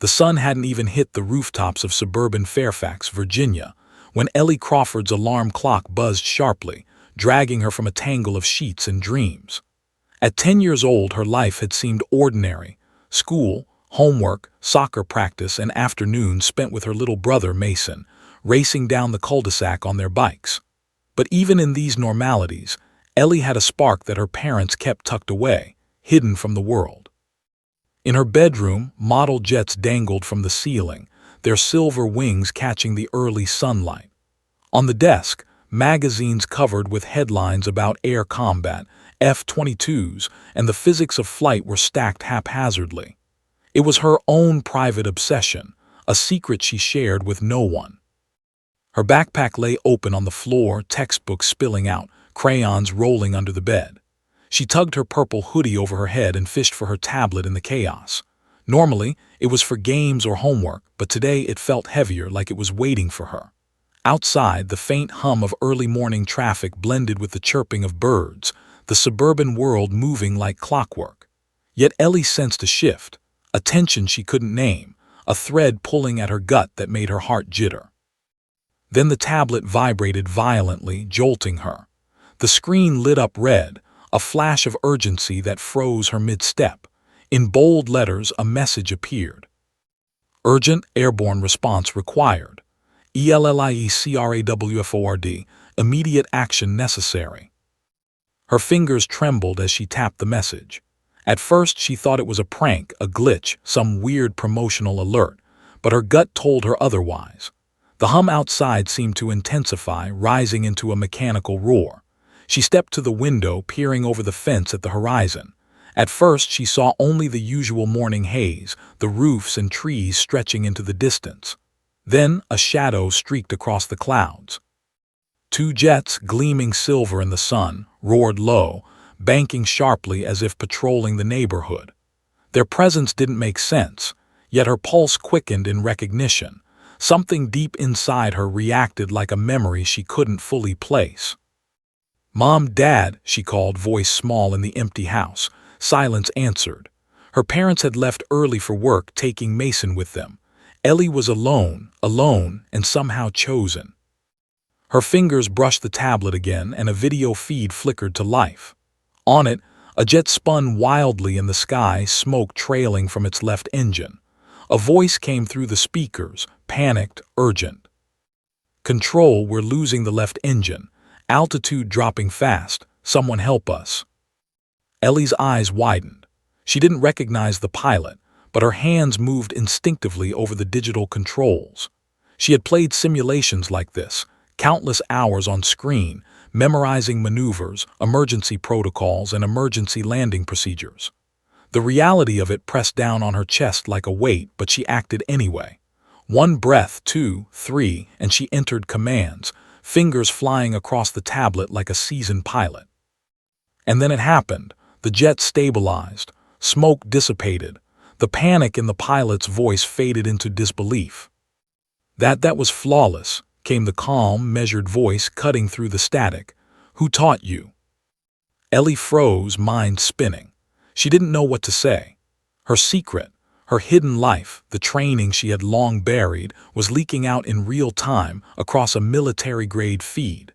The sun hadn't even hit the rooftops of suburban Fairfax, Virginia, when Ellie Crawford's alarm clock buzzed sharply, dragging her from a tangle of sheets and dreams. At 10 years old, her life had seemed ordinary. School, homework, soccer practice, and afternoons spent with her little brother Mason, racing down the cul-de-sac on their bikes. But even in these normalities, Ellie had a spark that her parents kept tucked away, hidden from the world. In her bedroom, model jets dangled from the ceiling, their silver wings catching the early sunlight. On the desk, magazines covered with headlines about air combat, F-22s, and the physics of flight were stacked haphazardly. It was her own private obsession, a secret she shared with no one. Her backpack lay open on the floor, textbooks spilling out, crayons rolling under the bed. She tugged her purple hoodie over her head and fished for her tablet in the chaos. Normally, it was for games or homework, but today it felt heavier, like it was waiting for her. Outside, the faint hum of early morning traffic blended with the chirping of birds, the suburban world moving like clockwork. Yet Ellie sensed a shift, a tension she couldn't name, a thread pulling at her gut that made her heart jitter. Then the tablet vibrated violently, jolting her. The screen lit up red, a flash of urgency that froze her mid-step. In bold letters, a message appeared. Urgent airborne response required. ELLIECRAWFORD, immediate action necessary. Her fingers trembled as she tapped the message. At first, she thought it was a prank, a glitch, some weird promotional alert, but her gut told her otherwise. The hum outside seemed to intensify, rising into a mechanical roar. She stepped to the window, peering over the fence at the horizon. At first, she saw only the usual morning haze, the roofs and trees stretching into the distance. Then a shadow streaked across the clouds. Two jets, gleaming silver in the sun, roared low, banking sharply as if patrolling the neighborhood. Their presence didn't make sense, yet her pulse quickened in recognition. Something deep inside her reacted like a memory she couldn't fully place. "Mom, Dad," she called, voice small in the empty house. Silence answered. Her parents had left early for work, taking Mason with them. Ellie was alone, and somehow chosen. Her fingers brushed the tablet again, and a video feed flickered to life. On it, a jet spun wildly in the sky, smoke trailing from its left engine. A voice came through the speakers, panicked, urgent. "Control, we're losing the left engine. Altitude dropping fast. Someone help us." Ellie's eyes widened. She didn't recognize the pilot, but her hands moved instinctively over the digital controls. She had played simulations like this, countless hours on screen, memorizing maneuvers, emergency protocols, and emergency landing procedures. The reality of it pressed down on her chest like a weight, but she acted anyway. One breath, 2, 3, and she entered commands, fingers flying across the tablet like a seasoned pilot. And then it happened. The jet stabilized. Smoke dissipated. The panic in the pilot's voice faded into disbelief. That was flawless," came the calm, measured voice cutting through the static. "Who taught you?" Ellie froze, mind spinning. She didn't know what to say. Her secret, her hidden life, the training she had long buried, was leaking out in real time across a military-grade feed.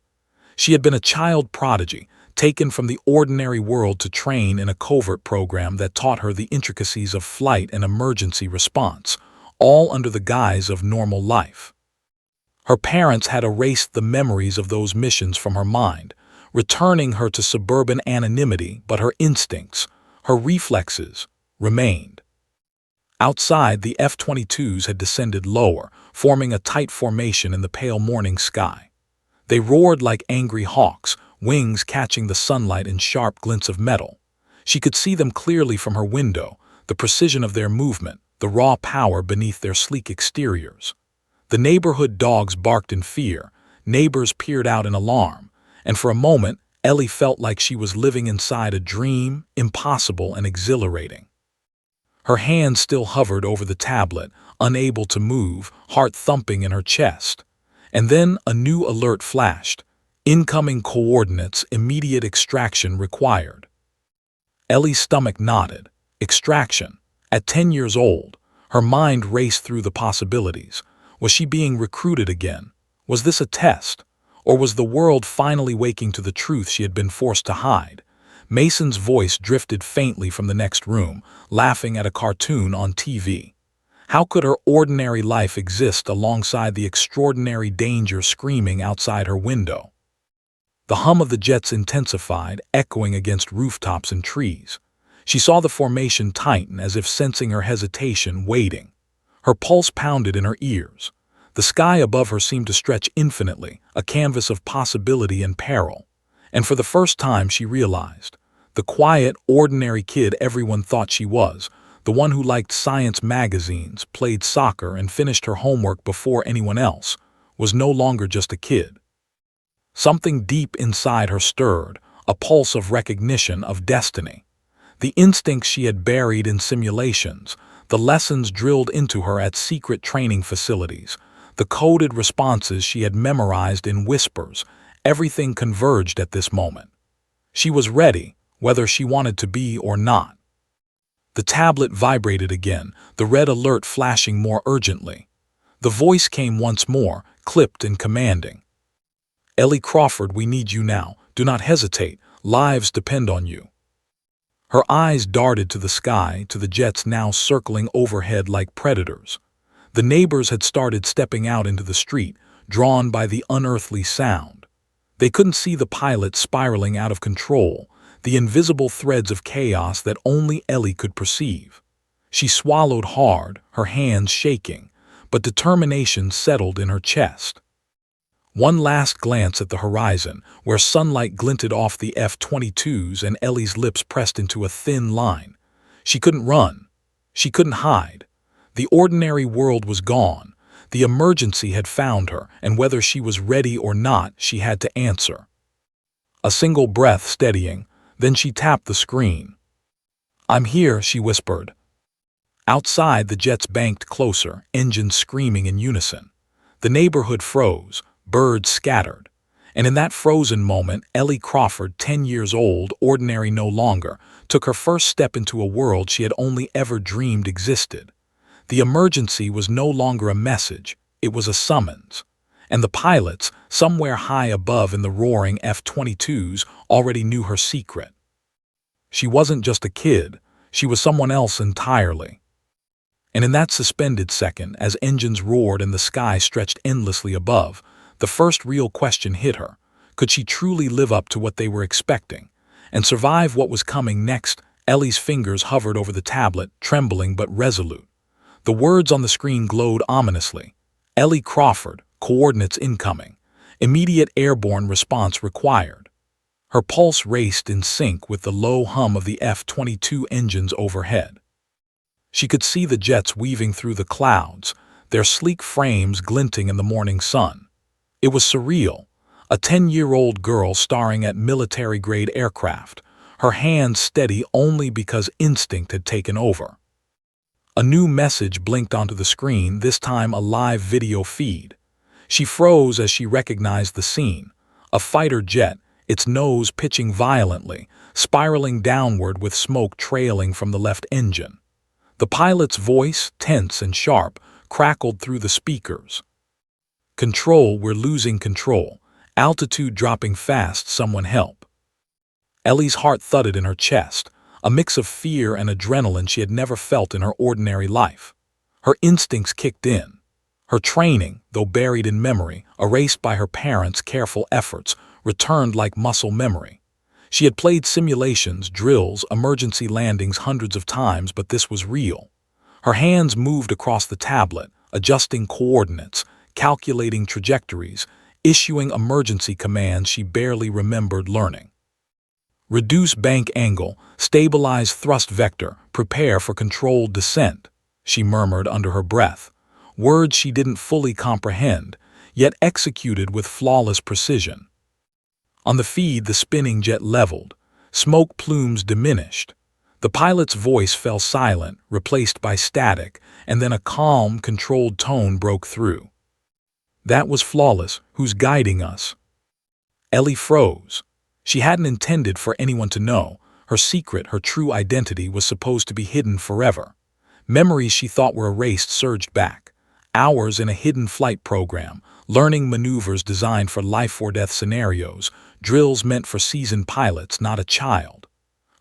She had been a child prodigy, taken from the ordinary world to train in a covert program that taught her the intricacies of flight and emergency response, all under the guise of normal life. Her parents had erased the memories of those missions from her mind, returning her to suburban anonymity, but her instincts, her reflexes, remained. Outside, the F-22s had descended lower, forming a tight formation in the pale morning sky. They roared like angry hawks, wings catching the sunlight in sharp glints of metal. She could see them clearly from her window, the precision of their movement, the raw power beneath their sleek exteriors. The neighborhood dogs barked in fear, neighbors peered out in alarm, and for a moment, Ellie felt like she was living inside a dream, impossible and exhilarating. Her hand still hovered over the tablet, unable to move, heart thumping in her chest. And then a new alert flashed. Incoming coordinates, immediate extraction required. Ellie's stomach knotted. Extraction. At 10 years old, Her mind raced through the possibilities. Was she being recruited again? Was this a test? Or was the world finally waking to the truth she had been forced to hide? Mason's voice drifted faintly from the next room, laughing at a cartoon on TV. How could her ordinary life exist alongside the extraordinary danger screaming outside her window? The hum of the jets intensified, echoing against rooftops and trees. She saw the formation tighten as if sensing her hesitation, waiting. Her pulse pounded in her ears. The sky above her seemed to stretch infinitely, a canvas of possibility and peril. And for the first time she realized, the quiet, ordinary kid everyone thought she was, the one who liked science magazines, played soccer, and finished her homework before anyone else, was no longer just a kid. Something deep inside her stirred, a pulse of recognition, of destiny. The instincts she had buried in simulations, the lessons drilled into her at secret training facilities, the coded responses she had memorized in whispers, everything converged at this moment. She was ready, whether she wanted to be or not. The tablet vibrated again, the red alert flashing more urgently. The voice came once more, clipped and commanding. "Ellie Crawford, we need you now. Do not hesitate. Lives depend on you." Her eyes darted to the sky, to the jets now circling overhead like predators. The neighbors had started stepping out into the street, drawn by the unearthly sound. They couldn't see the pilot spiraling out of control, the invisible threads of chaos that only Ellie could perceive. She swallowed hard, her hands shaking, but determination settled in her chest. One last glance at the horizon, where sunlight glinted off the F-22s, and Ellie's lips pressed into a thin line. She couldn't run. She couldn't hide. The ordinary world was gone. The emergency had found her, and whether she was ready or not, she had to answer. A single breath steadying, then she tapped the screen. "I'm here," she whispered. Outside, the jets banked closer, engines screaming in unison. The neighborhood froze. Birds scattered. And in that frozen moment, Ellie Crawford, 10 years old, ordinary no longer, took her first step into a world she had only ever dreamed existed. The emergency was no longer a message, it was a summons. And the pilots, somewhere high above in the roaring F-22s, already knew her secret. She wasn't just a kid, she was someone else entirely. And in that suspended second, as engines roared and the sky stretched endlessly above, the first real question hit her. Could she truly live up to what they were expecting and survive what was coming next? Ellie's fingers hovered over the tablet, trembling but resolute. The words on the screen glowed ominously. "Ellie Crawford, coordinates incoming. Immediate airborne response required." Her pulse raced in sync with the low hum of the F-22 engines overhead. She could see the jets weaving through the clouds, their sleek frames glinting in the morning sun. It was surreal, a 10-year-old girl staring at military-grade aircraft, her hands steady only because instinct had taken over. A new message blinked onto the screen, this time a live video feed. She froze as she recognized the scene, a fighter jet, its nose pitching violently, spiraling downward with smoke trailing from the left engine. The pilot's voice, tense and sharp, crackled through the speakers. "Control, we're losing control. Altitude dropping fast, someone help." Ellie's heart thudded in her chest, a mix of fear and adrenaline she had never felt in her ordinary life. Her instincts kicked in. Her training, though buried in memory, erased by her parents' careful efforts, returned like muscle memory. She had played simulations, drills, emergency landings hundreds of times, but this was real. Her hands moved across the tablet, adjusting coordinates, calculating trajectories, issuing emergency commands she barely remembered learning. "Reduce bank angle, stabilize thrust vector, prepare for controlled descent," she murmured under her breath, words she didn't fully comprehend, yet executed with flawless precision. On the feed, the spinning jet leveled. Smoke plumes diminished. The pilot's voice fell silent, replaced by static, and then a calm, controlled tone broke through. "That was flawless. Who's guiding us?" Ellie froze. She hadn't intended for anyone to know. Her secret, her true identity, was supposed to be hidden forever. Memories she thought were erased surged back. Hours in a hidden flight program, learning maneuvers designed for life-or-death scenarios, drills meant for seasoned pilots, not a child.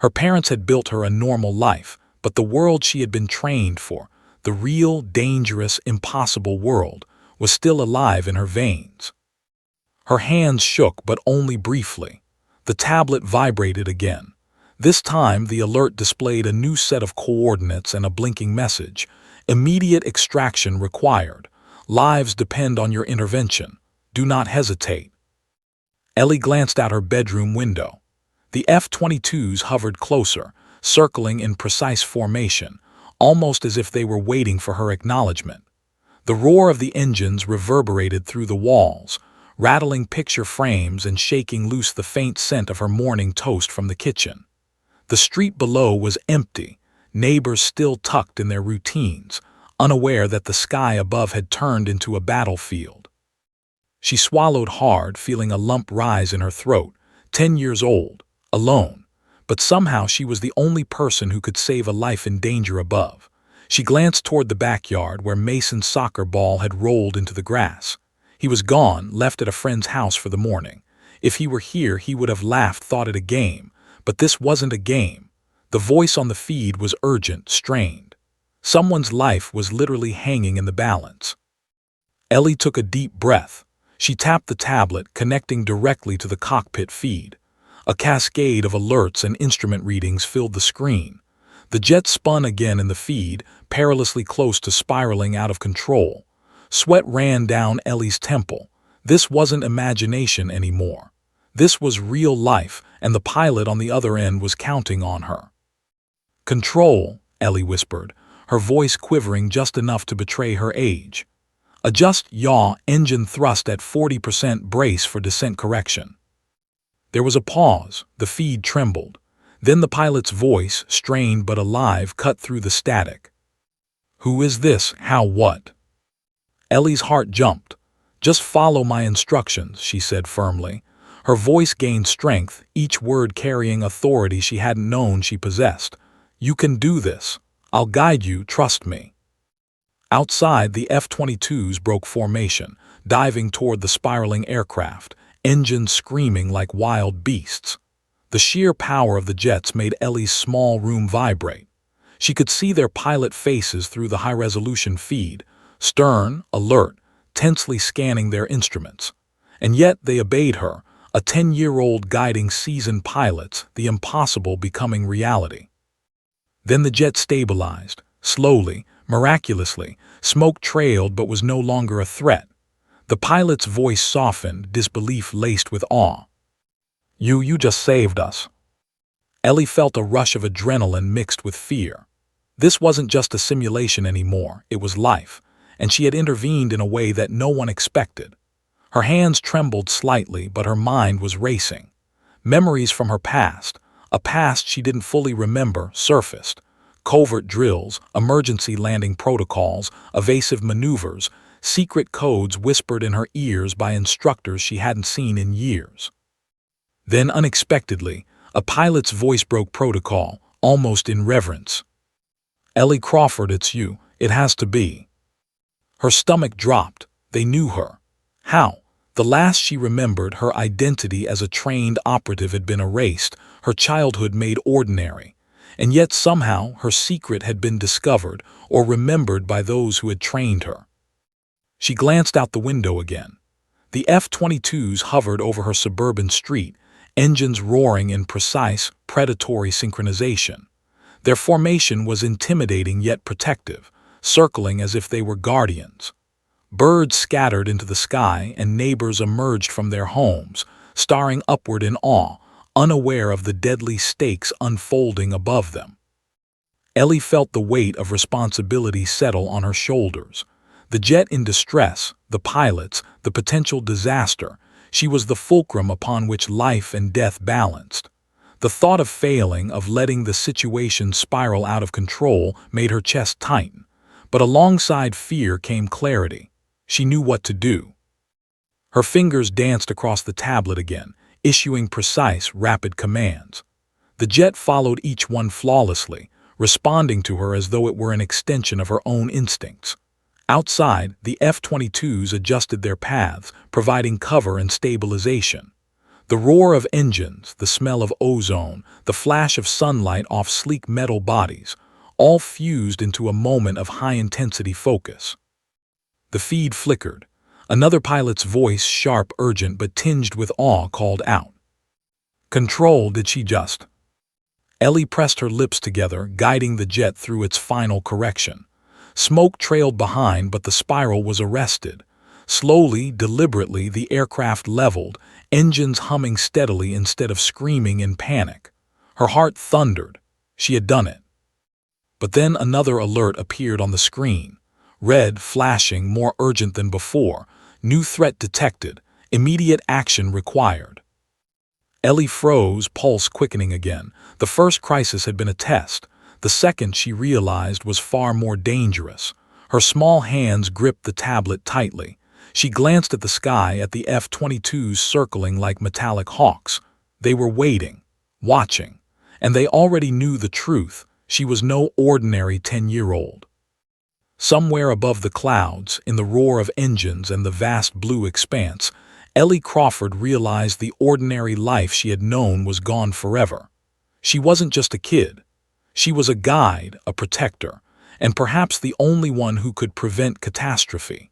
Her parents had built her a normal life, but the world she had been trained for, the real, dangerous, impossible world, was still alive in her veins. Her hands shook, but only briefly. The tablet vibrated again. This time, the alert displayed a new set of coordinates and a blinking message. Immediate extraction required. Lives depend on your intervention. Do not hesitate. Ellie glanced out her bedroom window. The F-22s hovered closer, circling in precise formation, almost as if they were waiting for her acknowledgement. The roar of the engines reverberated through the walls, rattling picture frames and shaking loose the faint scent of her morning toast from the kitchen. The street below was empty, neighbors still tucked in their routines, unaware that the sky above had turned into a battlefield. She swallowed hard, feeling a lump rise in her throat. 10 years old, alone, but somehow she was the only person who could save a life in danger above. She glanced toward the backyard where Mason's soccer ball had rolled into the grass. He was gone, left at a friend's house for the morning. If he were here, he would have laughed, thought it a game. But this wasn't a game. The voice on the feed was urgent, strained. Someone's life was literally hanging in the balance. Ellie took a deep breath. She tapped the tablet, connecting directly to the cockpit feed. A cascade of alerts and instrument readings filled the screen. The jet spun again in the feed, perilously close to spiraling out of control. Sweat ran down Ellie's temple. This wasn't imagination anymore. This was real life, and the pilot on the other end was counting on her. "Control," Ellie whispered, her voice quivering just enough to betray her age. "Adjust yaw, engine thrust at 40%, brace for descent correction." There was a pause. The feed trembled. Then the pilot's voice, strained but alive, cut through the static. "Who is this? How what?" Ellie's heart jumped. "Just follow my instructions," she said firmly. Her voice gained strength, each word carrying authority she hadn't known she possessed. "You can do this. I'll guide you, trust me." Outside, the F-22s broke formation, diving toward the spiraling aircraft, engines screaming like wild beasts. The sheer power of the jets made Ellie's small room vibrate. She could see their pilot faces through the high-resolution feed, stern, alert, tensely scanning their instruments. And yet they obeyed her, a 10-year-old guiding seasoned pilots, the impossible becoming reality. Then the jet stabilized, slowly, miraculously. Smoke trailed but was no longer a threat. The pilot's voice softened, disbelief laced with awe. You just saved us." Ellie felt a rush of adrenaline mixed with fear. This wasn't just a simulation anymore, it was life, and she had intervened in a way that no one expected. Her hands trembled slightly, but her mind was racing. Memories from her past, a past she didn't fully remember, surfaced. Covert drills, emergency landing protocols, evasive maneuvers, secret codes whispered in her ears by instructors she hadn't seen in years. Then, unexpectedly, a pilot's voice broke protocol, almost in reverence. "Ellie Crawford, it's you. It has to be." Her stomach dropped. They knew her. How? The last she remembered, her identity as a trained operative had been erased, her childhood made ordinary. And yet somehow her secret had been discovered or remembered by those who had trained her. She glanced out the window again. The F-22s hovered over her suburban street, engines roaring in precise, predatory synchronization. Their formation was intimidating yet protective, circling as if they were guardians. Birds scattered into the sky and neighbors emerged from their homes, staring upward in awe, unaware of the deadly stakes unfolding above them. Ellie felt the weight of responsibility settle on her shoulders. The jet in distress, the pilots, the potential disaster, she was the fulcrum upon which life and death balanced. The thought of failing, of letting the situation spiral out of control, made her chest tighten. But alongside fear came clarity. She knew what to do. Her fingers danced across the tablet again, issuing precise, rapid commands. The jet followed each one flawlessly, responding to her as though it were an extension of her own instincts. Outside, the F-22s adjusted their paths, providing cover and stabilization. The roar of engines, the smell of ozone, the flash of sunlight off sleek metal bodies, all fused into a moment of high-intensity focus. The feed flickered. Another pilot's voice, sharp, urgent, but tinged with awe, called out. "Control, did she just?" Ellie pressed her lips together, guiding the jet through its final correction. Smoke trailed behind, but the spiral was arrested. Slowly, deliberately, the aircraft leveled, engines humming steadily instead of screaming in panic. Her heart thundered. She had done it. But then another alert appeared on the screen. Red, flashing, more urgent than before. New threat detected. Immediate action required. Ellie froze, pulse quickening again. The first crisis had been a test. The second, she realized, was far more dangerous. Her small hands gripped the tablet tightly. She glanced at the sky, at the F-22s circling like metallic hawks. They were waiting, watching, and they already knew the truth. She was no ordinary 10-year-old. Somewhere above the clouds, in the roar of engines and the vast blue expanse, Ellie Crawford realized the ordinary life she had known was gone forever. She wasn't just a kid. She was a guide, a protector, and perhaps the only one who could prevent catastrophe.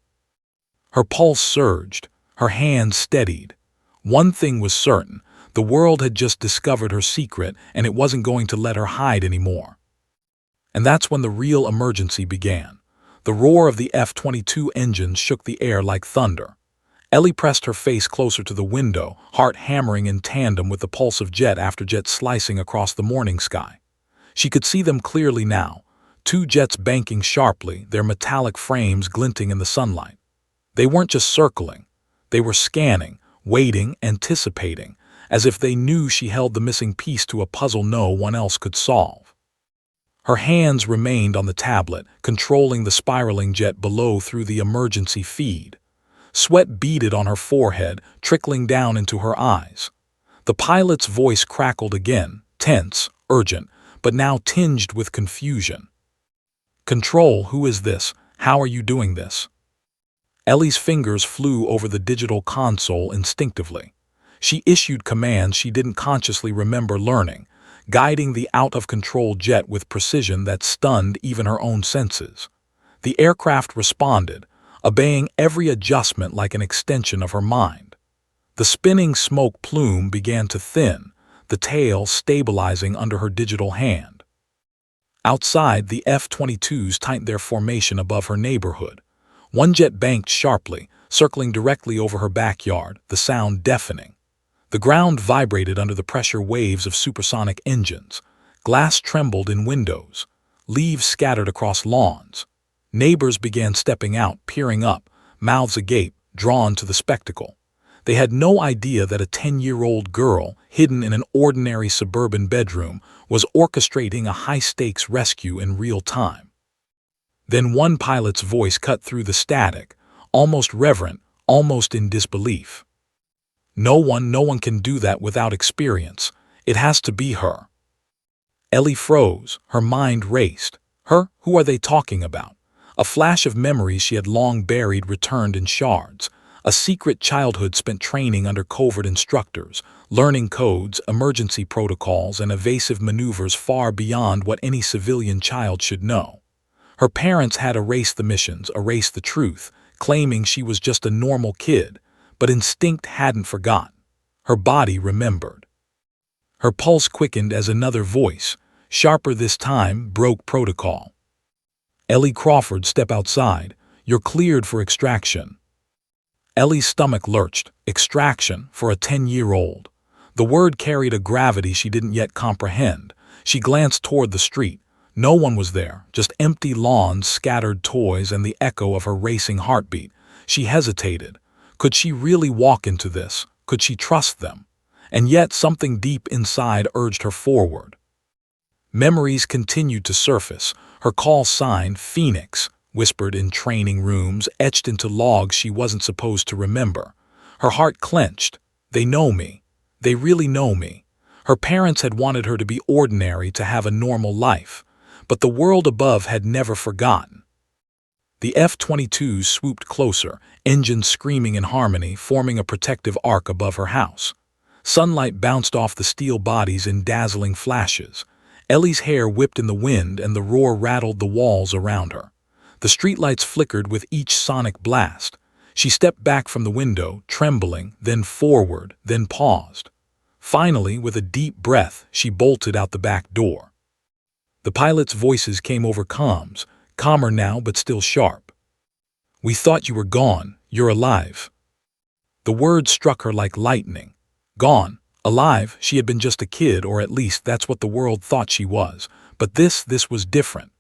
Her pulse surged, her hands steadied. One thing was certain, the world had just discovered her secret, and it wasn't going to let her hide anymore. And that's when the real emergency began. The roar of the F-22 engines shook the air like thunder. Ellie pressed her face closer to the window, heart hammering in tandem with the pulse of jet after jet slicing across the morning sky. She could see them clearly now, two jets banking sharply, their metallic frames glinting in the sunlight. They weren't just circling. They were scanning, waiting, anticipating, as if they knew she held the missing piece to a puzzle no one else could solve. Her hands remained on the tablet, controlling the spiraling jet below through the emergency feed. Sweat beaded on her forehead, trickling down into her eyes. The pilot's voice crackled again, tense, urgent, but now tinged with confusion. "Control, who is this? How are you doing this?" Ellie's fingers flew over the digital console instinctively. She issued commands she didn't consciously remember learning, guiding the out-of-control jet with precision that stunned even her own senses. The aircraft responded, obeying every adjustment like an extension of her mind. The spinning smoke plume began to thin, the tail stabilizing under her digital hand. Outside, the F-22s tightened their formation above her neighborhood. One jet banked sharply, circling directly over her backyard, the sound deafening. The ground vibrated under the pressure waves of supersonic engines. Glass trembled in windows. Leaves scattered across lawns. Neighbors began stepping out, peering up, mouths agape, drawn to the spectacle. They had no idea that a 10-year-old girl, hidden in an ordinary suburban bedroom, was orchestrating a high-stakes rescue in real time. Then one pilot's voice cut through the static, almost reverent, almost in disbelief. No one can do that without experience. It has to be her." Ellie froze, her mind raced. Her? Who are they talking about? A flash of memories she had long buried returned in shards. A secret childhood spent training under covert instructors, learning codes, emergency protocols, and evasive maneuvers far beyond what any civilian child should know. Her parents had erased the missions, erased the truth, claiming she was just a normal kid, but instinct hadn't forgotten. Her body remembered. Her pulse quickened as another voice, sharper this time, broke protocol. "Ellie Crawford, step outside. You're cleared for extraction." Ellie's stomach lurched. Extraction for a 10-year-old. The word carried a gravity she didn't yet comprehend. She glanced toward the street. No one was there, just empty lawns, scattered toys, and the echo of her racing heartbeat. She hesitated. Could she really walk into this? Could she trust them? And yet something deep inside urged her forward. Memories continued to surface. Her call sign, Phoenix, whispered in training rooms, etched into logs she wasn't supposed to remember. Her heart clenched. They know me. They really know me. Her parents had wanted her to be ordinary, to have a normal life. But the world above had never forgotten. The F-22s swooped closer, engines screaming in harmony, forming a protective arc above her house. Sunlight bounced off the steel bodies in dazzling flashes. Ellie's hair whipped in the wind and the roar rattled the walls around her. The streetlights flickered with each sonic blast. She stepped back from the window, trembling, then forward, then paused. Finally, with a deep breath, she bolted out the back door. The pilots' voices came over comms, calmer now but still sharp. "We thought you were gone. You're alive." The words struck her like lightning. Gone, alive, she had been just a kid, or at least that's what the world thought she was. But this was different.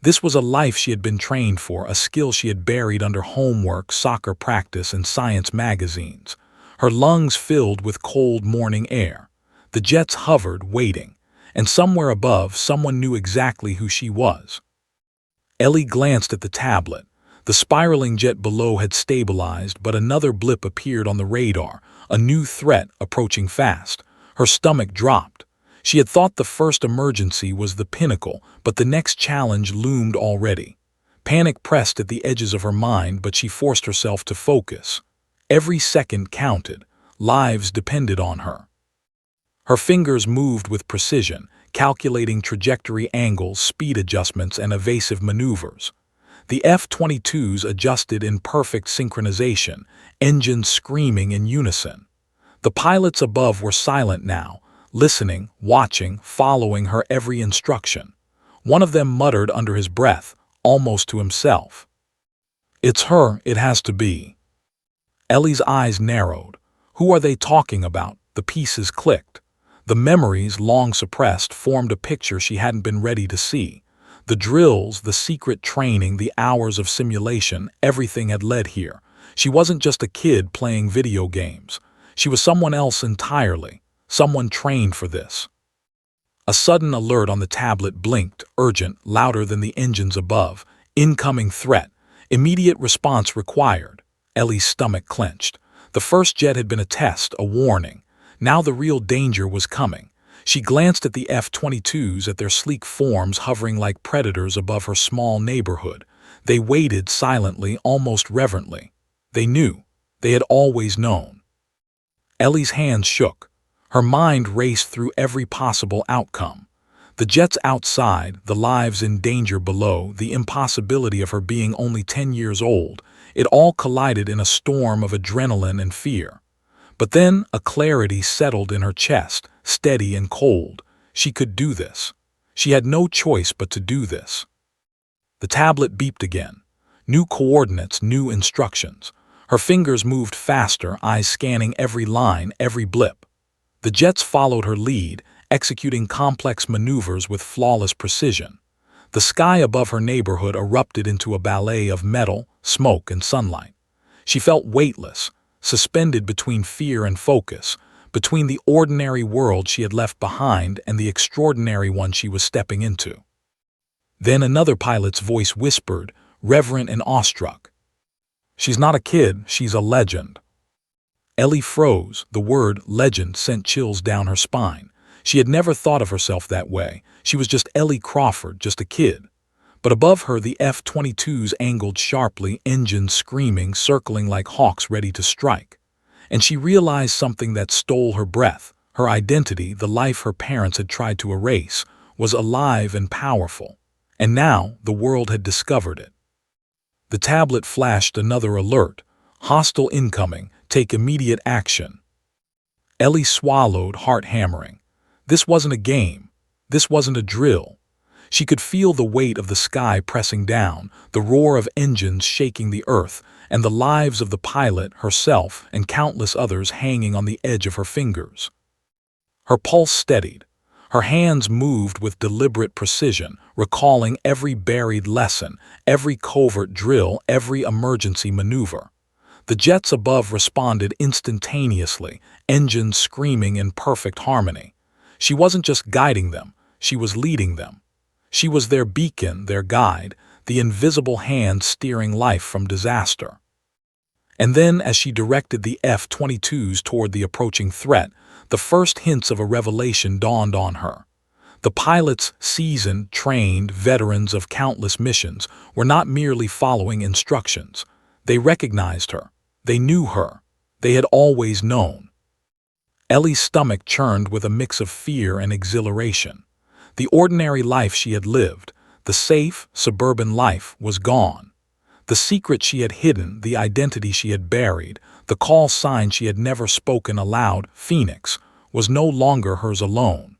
This was a life she had been trained for, a skill she had buried under homework, soccer practice, and science magazines. Her lungs filled with cold morning air. The jets hovered, waiting. And somewhere above, someone knew exactly who she was. Ellie glanced at the tablet. The spiraling jet below had stabilized, but another blip appeared on the radar, a new threat approaching fast. Her stomach dropped. She had thought the first emergency was the pinnacle, but the next challenge loomed already. Panic pressed at the edges of her mind, but she forced herself to focus. Every second counted. Lives depended on her. Her fingers moved with precision, calculating trajectory angles, speed adjustments, and evasive maneuvers. The F-22s adjusted in perfect synchronization, engines screaming in unison. The pilots above were silent now, listening, watching, following her every instruction. One of them muttered under his breath, almost to himself, "It's her, it has to be." Ellie's eyes narrowed. Who are they talking about? The pieces clicked. The memories, long suppressed, formed a picture she hadn't been ready to see. The drills, the secret training, the hours of simulation, everything had led here. She wasn't just a kid playing video games. She was someone else entirely, someone trained for this. A sudden alert on the tablet blinked, urgent, louder than the engines above. Incoming threat. Immediate response required. Ellie's stomach clenched. The first jet had been a test, a warning. Now the real danger was coming. She glanced at the F-22s, at their sleek forms hovering like predators above her small neighborhood. They waited silently, almost reverently. They knew. They had always known. Ellie's hands shook. Her mind raced through every possible outcome. The jets outside, the lives in danger below, the impossibility of her being only 10 years old. It all collided in a storm of adrenaline and fear. But then a clarity settled in her chest, steady and cold. She could do this. She had no choice but to do this. The tablet beeped again. New coordinates, new instructions. Her fingers moved faster, eyes scanning every line, every blip. The jets followed her lead, executing complex maneuvers with flawless precision. The sky above her neighborhood erupted into a ballet of metal, smoke, and sunlight. She felt weightless, suspended between fear and focus, between the ordinary world she had left behind and the extraordinary one she was stepping into. Then another pilot's voice whispered, reverent and awestruck, "She's not a kid, she's a legend." Ellie froze. The word legend sent chills down her spine. She had never thought of herself that way. She was just Ellie Crawford, just a kid. But above her, the F-22s angled sharply, engines screaming, circling like hawks ready to strike. And she realized something that stole her breath. Her identity, the life her parents had tried to erase, was alive and powerful. And now the world had discovered it. The tablet flashed another alert. Hostile incoming. Take immediate action. Ellie swallowed, heart hammering. This wasn't a game. This wasn't a drill. She could feel the weight of the sky pressing down, the roar of engines shaking the earth, and the lives of the pilot, herself, and countless others hanging on the edge of her fingers. Her pulse steadied. Her hands moved with deliberate precision, recalling every buried lesson, every covert drill, every emergency maneuver. The jets above responded instantaneously, engines screaming in perfect harmony. She wasn't just guiding them, she was leading them. She was their beacon, their guide, the invisible hand steering life from disaster. And then, as she directed the F-22s toward the approaching threat, the first hints of a revelation dawned on her. The pilots, seasoned, trained veterans of countless missions, were not merely following instructions. They recognized her. They knew her. They had always known. Ellie's stomach churned with a mix of fear and exhilaration. The ordinary life she had lived, the safe, suburban life, was gone. The secret she had hidden, the identity she had buried, the call sign she had never spoken aloud, Phoenix, was no longer hers alone.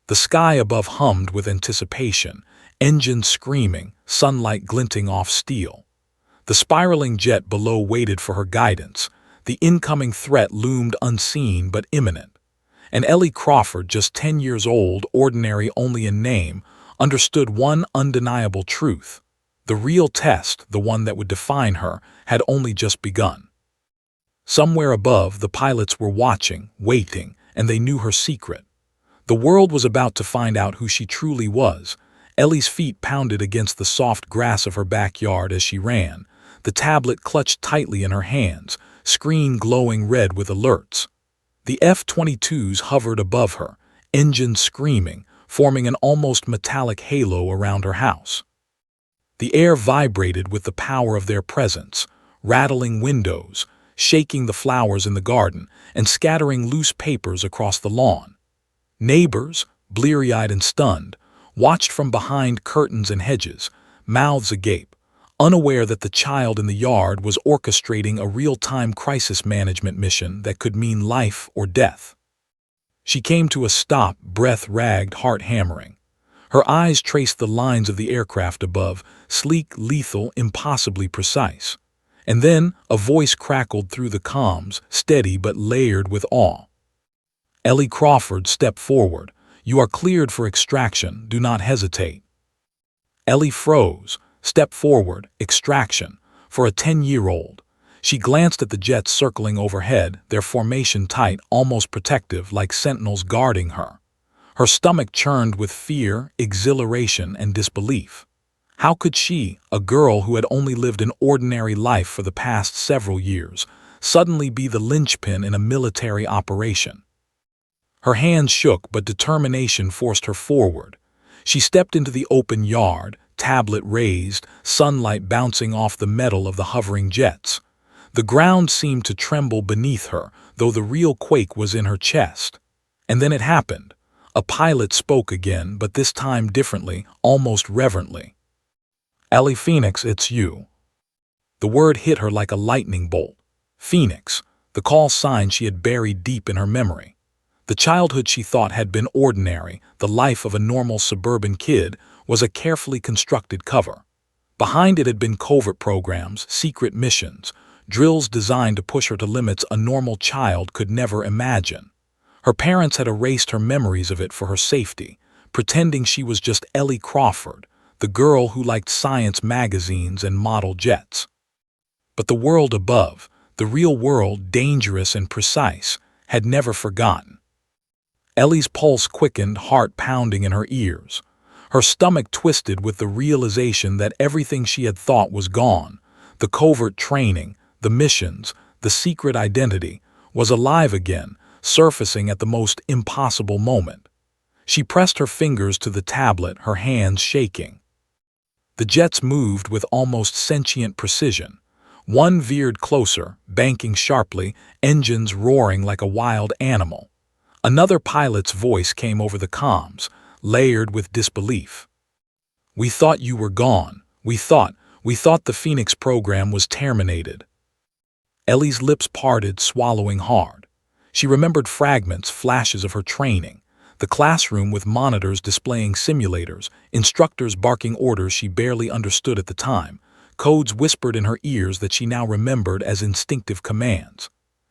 The sky above hummed with anticipation, engines screaming, sunlight glinting off steel. The spiraling jet below waited for her guidance. The incoming threat loomed unseen but imminent. And Ellie Crawford, just 10 years old, ordinary only in name, understood one undeniable truth. The real test, the one that would define her, had only just begun. Somewhere above, the pilots were watching, waiting, and they knew her secret. The world was about to find out who she truly was. Ellie's feet pounded against the soft grass of her backyard as she ran, the tablet clutched tightly in her hands, screen glowing red with alerts. The F-22s hovered above her, engines screaming, forming an almost metallic halo around her house. The air vibrated with the power of their presence, rattling windows, shaking the flowers in the garden, and scattering loose papers across the lawn. Neighbors, bleary-eyed and stunned, watched from behind curtains and hedges, mouths agape, unaware that the child in the yard was orchestrating a real-time crisis management mission that could mean life or death. She came to a stop, breath ragged, heart hammering. Her eyes traced the lines of the aircraft above, sleek, lethal, impossibly precise. And then a voice crackled through the comms, steady but layered with awe. Ellie Crawford, step forward. You are cleared for extraction. Do not hesitate. Ellie froze. Step forward. Extraction. For a 10-year-old. She glanced at the jets circling overhead, their formation tight, almost protective, like sentinels guarding her. Her stomach churned with fear, exhilaration, and disbelief. How could she, a girl who had only lived an ordinary life for the past several years, suddenly be the linchpin in a military operation? Her hands shook, but determination forced her forward. She stepped into the open yard, tablet raised, sunlight bouncing off the metal of the hovering jets. The ground seemed to tremble beneath her, though the real quake was in her chest. And then it happened. A pilot spoke again, but this time differently, almost reverently. Ellie Phoenix, it's you. The word hit her like a lightning bolt. Phoenix, the call sign she had buried deep in her memory. The childhood she thought had been ordinary, the life of a normal suburban kid, was a carefully constructed cover. Behind it had been covert programs, secret missions, drills designed to push her to limits a normal child could never imagine. Her parents had erased her memories of it for her safety, pretending she was just Ellie Crawford, the girl who liked science magazines and model jets. But the world above, the real world, dangerous and precise, had never forgotten. Ellie's pulse quickened, heart pounding in her ears. Her stomach twisted with the realization that everything she had thought was gone, the covert training, the missions, the secret identity, was alive again, surfacing at the most impossible moment. She pressed her fingers to the tablet, her hands shaking. The jets moved with almost sentient precision. One veered closer, banking sharply, engines roaring like a wild animal. Another pilot's voice came over the comms, layered with disbelief. We thought you were gone. We thought the Phoenix program was terminated. Ellie's lips parted, swallowing hard. She remembered fragments, flashes of her training, the classroom with monitors displaying simulators, instructors barking orders she barely understood at the time, codes whispered in her ears that she now remembered as instinctive commands.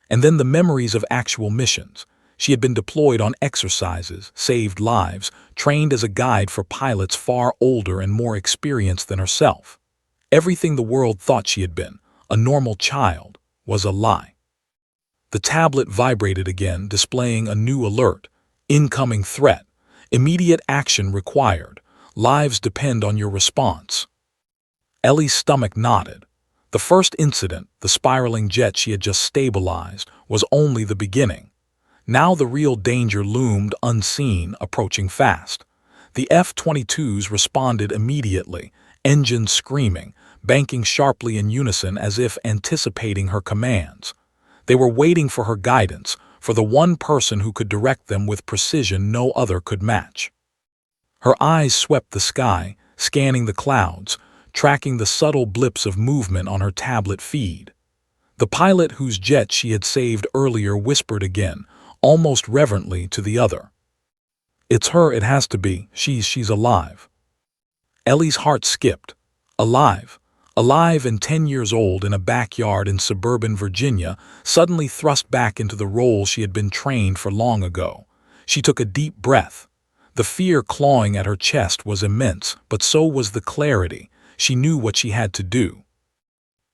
And then the memories of actual missions. She had been deployed on exercises, saved lives, trained as a guide for pilots far older and more experienced than herself. Everything the world thought she had been, a normal child, was a lie. The tablet vibrated again, displaying a new alert. Incoming threat. Immediate action required. Lives depend on your response. Ellie's stomach knotted. The first incident, the spiraling jet she had just stabilized, was only the beginning. Now the real danger loomed unseen, approaching fast. The F-22s responded immediately, engines screaming, banking sharply in unison as if anticipating her commands. They were waiting for her guidance, for the one person who could direct them with precision no other could match. Her eyes swept the sky, scanning the clouds, tracking the subtle blips of movement on her tablet feed. The pilot whose jet she had saved earlier whispered again, almost reverently, to the other. "It's her, it has to be. She's alive." Ellie's heart skipped. Alive. Alive and 10 years old in a backyard in suburban Virginia, suddenly thrust back into the role she had been trained for long ago. She took a deep breath. The fear clawing at her chest was immense, but so was the clarity. She knew what she had to do.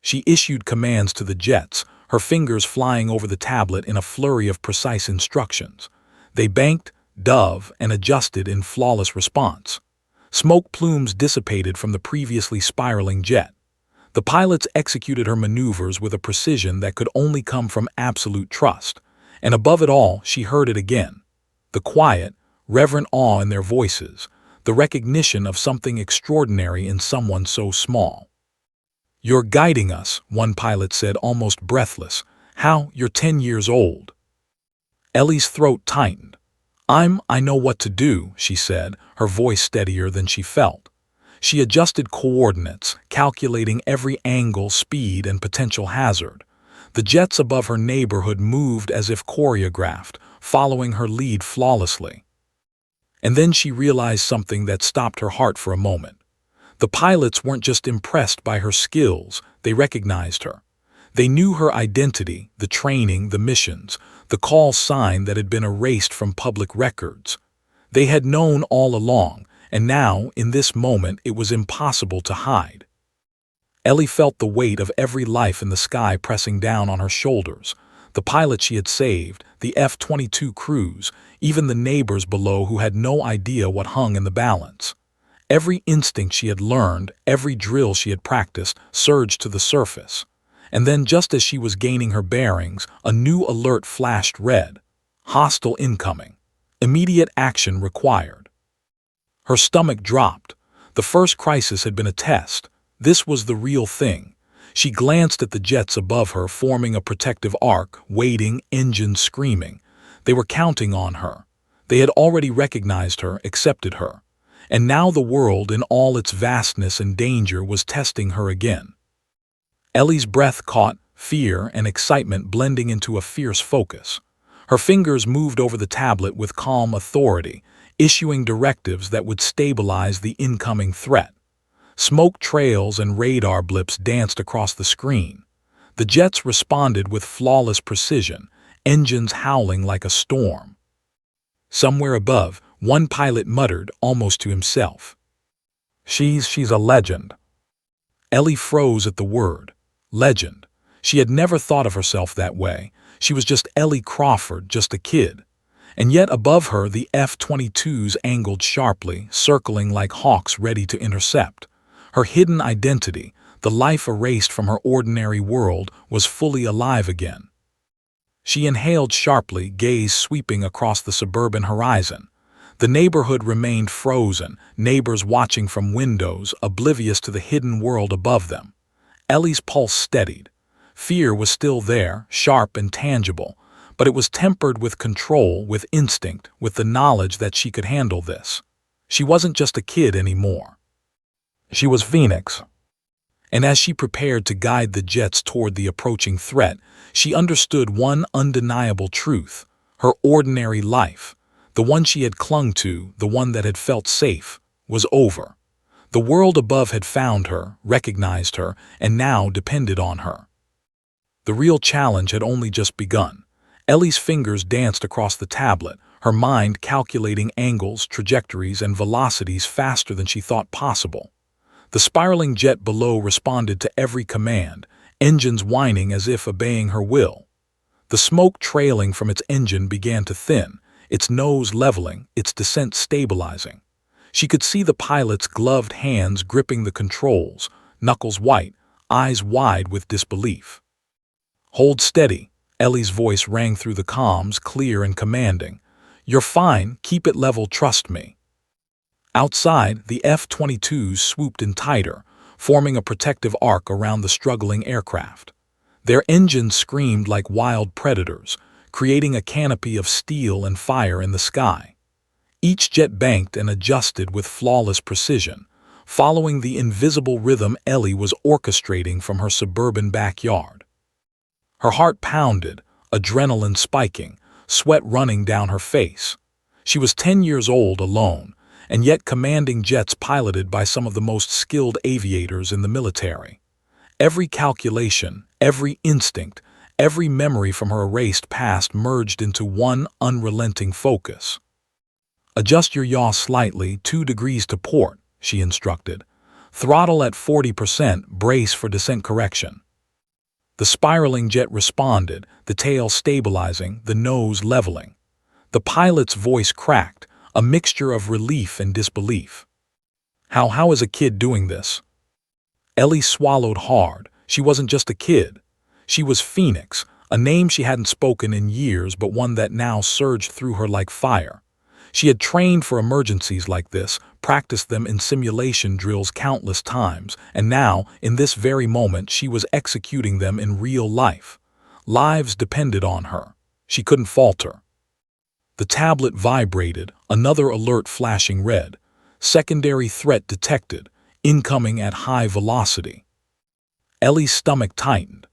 She issued commands to the jets, her fingers flying over the tablet in a flurry of precise instructions. They banked, dove, and adjusted in flawless response. Smoke plumes dissipated from the previously spiraling jet. The pilots executed her maneuvers with a precision that could only come from absolute trust. And above it all, she heard it again. The quiet, reverent awe in their voices, the recognition of something extraordinary in someone so small. "You're guiding us," one pilot said, almost breathless. "How? You're 10 years old." Ellie's throat tightened. I know what to do," she said, her voice steadier than she felt. She adjusted coordinates, calculating every angle, speed, and potential hazard. The jets above her neighborhood moved as if choreographed, following her lead flawlessly. And then she realized something that stopped her heart for a moment. The pilots weren't just impressed by her skills, they recognized her. They knew her identity, the training, the missions, the call sign that had been erased from public records. They had known all along, and now, in this moment, it was impossible to hide. Ellie felt the weight of every life in the sky pressing down on her shoulders. The pilot she had saved, the F-22 crews, even the neighbors below who had no idea what hung in the balance. Every instinct she had learned, every drill she had practiced, surged to the surface. And then, just as she was gaining her bearings, a new alert flashed red. Hostile incoming. Immediate action required. Her stomach dropped. The first crisis had been a test. This was the real thing. She glanced at the jets above her, forming a protective arc, waiting, engines screaming. They were counting on her. They had already recognized her, accepted her. And now the world, in all its vastness and danger, was testing her again. Ellie's breath caught, fear and excitement blending into a fierce focus. Her fingers moved over the tablet with calm authority, issuing directives that would stabilize the incoming threat. Smoke trails and radar blips danced across the screen. The jets responded with flawless precision, engines howling like a storm. Somewhere above, one pilot muttered, almost to himself, She's a legend." Ellie froze at the word. Legend. She had never thought of herself that way. She was just Ellie Crawford, just a kid. And yet above her the F-22s angled sharply, circling like hawks ready to intercept. Her hidden identity, the life erased from her ordinary world, was fully alive again. She inhaled sharply, gaze sweeping across the suburban horizon. The neighborhood remained frozen, neighbors watching from windows, oblivious to the hidden world above them. Ellie's pulse steadied. Fear was still there, sharp and tangible, but it was tempered with control, with instinct, with the knowledge that she could handle this. She wasn't just a kid anymore. She was Phoenix. And as she prepared to guide the jets toward the approaching threat, she understood one undeniable truth. Her ordinary life, the one she had clung to, the one that had felt safe, was over. The world above had found her, recognized her, and now depended on her. The real challenge had only just begun. Ellie's fingers danced across the tablet, her mind calculating angles, trajectories, and velocities faster than she thought possible. The spiraling jet below responded to every command, engines whining as if obeying her will. The smoke trailing from its engine began to thin, its nose leveling, its descent stabilizing. She could see the pilot's gloved hands gripping the controls, knuckles white, eyes wide with disbelief. "Hold steady," Ellie's voice rang through the comms, clear and commanding. "You're fine, keep it level, trust me." Outside, the F-22s swooped in tighter, forming a protective arc around the struggling aircraft. Their engines screamed like wild predators, creating a canopy of steel and fire in the sky. Each jet banked and adjusted with flawless precision, following the invisible rhythm Ellie was orchestrating from her suburban backyard. Her heart pounded, adrenaline spiking, sweat running down her face. She was 10 years old alone, and yet commanding jets piloted by some of the most skilled aviators in the military. Every calculation, every instinct, every memory from her erased past merged into one unrelenting focus. "Adjust your yaw slightly, 2 degrees to port," she instructed. "Throttle at 40%, brace for descent correction." The spiraling jet responded, the tail stabilizing, the nose leveling. The pilot's voice cracked, a mixture of relief and disbelief. How is a kid doing this?" Ellie swallowed hard. She wasn't just a kid. She was Phoenix, a name she hadn't spoken in years, but one that now surged through her like fire. She had trained for emergencies like this, practiced them in simulation drills countless times, and now, in this very moment, she was executing them in real life. Lives depended on her. She couldn't falter. The tablet vibrated, another alert flashing red. Secondary threat detected, incoming at high velocity. Ellie's stomach tightened.